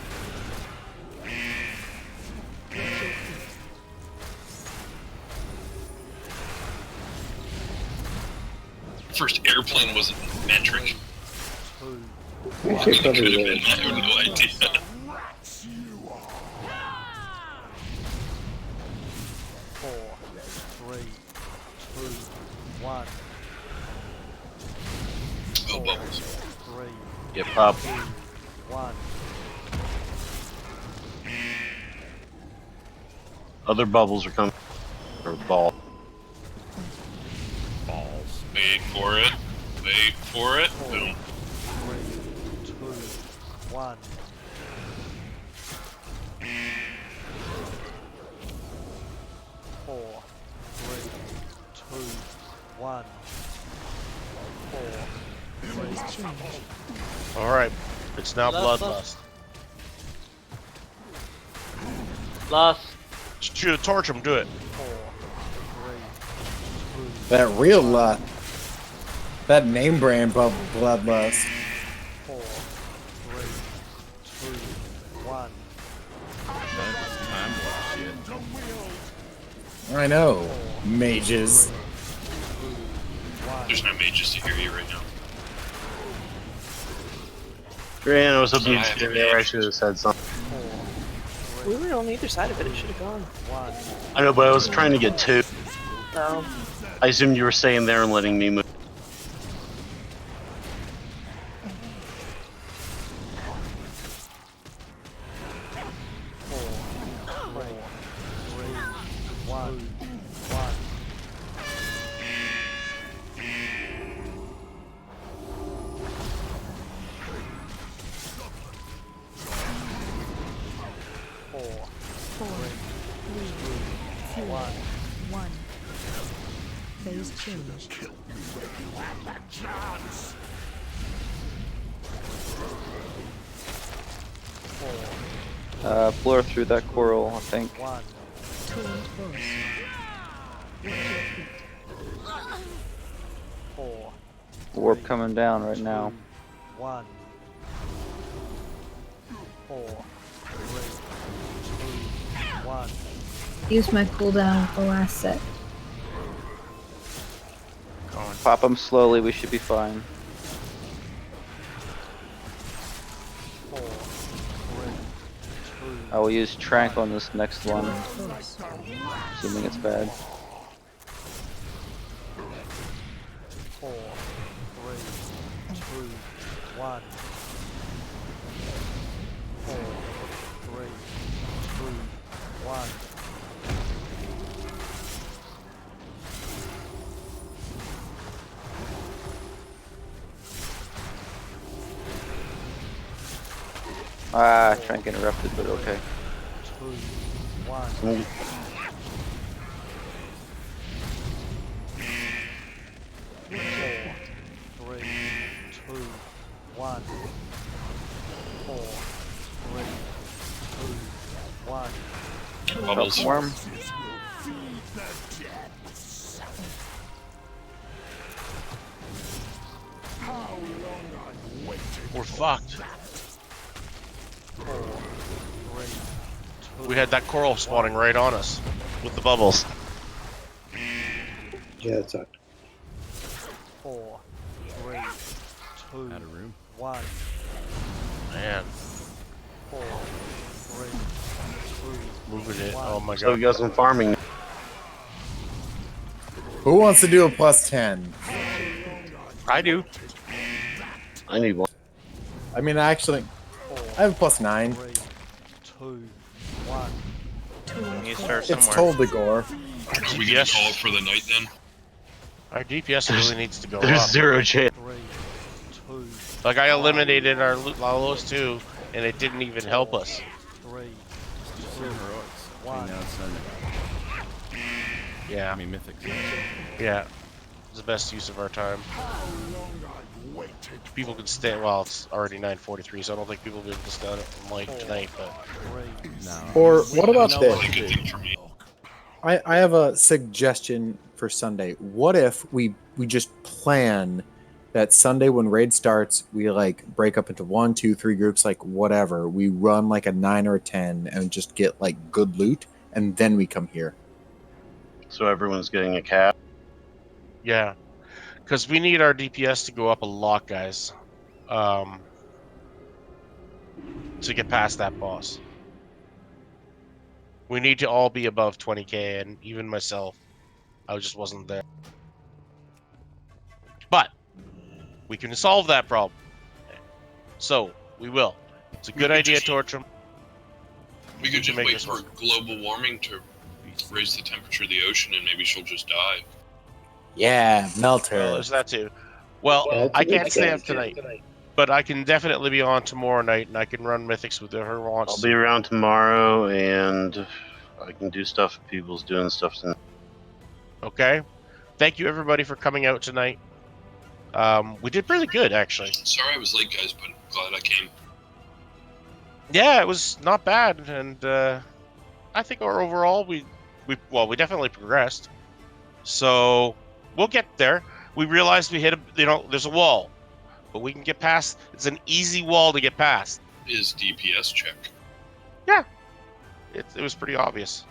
First airplane wasn't metric. I mean, it could have been. I have no idea. 4, 3, 2, 1. Oh, bubbles. 3, Get up. 2, 1. Other bubbles are coming. Or ball. Balls. Wait for it. Wait for it. Boom. 3, 2, 1. 4, 3, 2, 1. 4, 3. Alright, it's now Bloodlust. bloodlust. Last. Shoot a torch him, do it. 4, 3, 2. That real that name brand bloodlust. 4, 3, 2, 1. I know, mages. There's no mages to hear you right now. Grant, I was hoping you'd stay there. I should have said something. We were on either side of it. It should have gone. I know, but I was trying to get two. No. I assumed you were staying there and letting me move. Phase change. Blur through that coral, I think. Warp coming down right now. 1. 4, 3, 2, 1. Use my cooldown for last set. Pop them slowly, we should be fine. 4, 3, 2. I will use Trank on this next one, assuming it's bad. 4, 3, 2, 1. 4, 3, 2, 1. Ah, Trank interrupted, but okay. 2, 1. 4, 3, 2, 1. 4, 3, 2, 1. Bubbles. Worm. We're fucked. 4, 3, 2. We had that coral spawning right on us with the bubbles. Yeah, it sucked. 4, 3, 2, Out of room. 1. Man, 4, 3, 2, moving it. Oh my So god. we got some farming. Who wants to do a +10? I do. I need one. I mean, actually, I have a +9. 3, 2, 1. You start It's somewhere. told to gore. Are we gonna call it for the night then? Our DPS really needs to go There's up. 0 chance. 3, 2, Like I eliminated our lowest two, and it didn't even help us. 3, Still heroics. I 1. mean, now it's time to, Yeah, I mean, mythics. yeah. It's the best use of our time. People can stay. Well, it's already 9:43, so I don't think people will be able to stay on it from like tonight. But Or what about That's this? a good thing for me. I have a suggestion for Sunday. What if we just plan that Sunday when raid starts, we like break up into 1, 2, 3 groups, like whatever. We run like a 9 or a 10 and just get like good loot, and then we come here. So everyone's getting a cap. Yeah, because we need our DPS to go up a lot, guys, to get past that boss. We need to all be above 20k, and even myself, I just wasn't there. But we can solve that problem. So we will. It's a good idea, Tortram. We could just wait for global warming to raise the temperature of the ocean, and maybe she'll just die. Yeah, melt her. Well, there's that too. Well, Yeah, that's a I good can't stay up strategy. tonight, but I can definitely be on tomorrow night, and I can run mythics with her wants. I'll be around tomorrow, and I can do stuff if people's doing stuff tonight. Okay. Thank you, everybody, for coming out tonight. We did pretty good, actually. Sorry I was late, guys, but glad I came. Yeah, it was not bad, and I think our overall we definitely progressed. So we'll get there. We realized we hit there's a wall, but we can get past. It's an easy wall to get past. Is DPS check? Yeah, it was pretty obvious.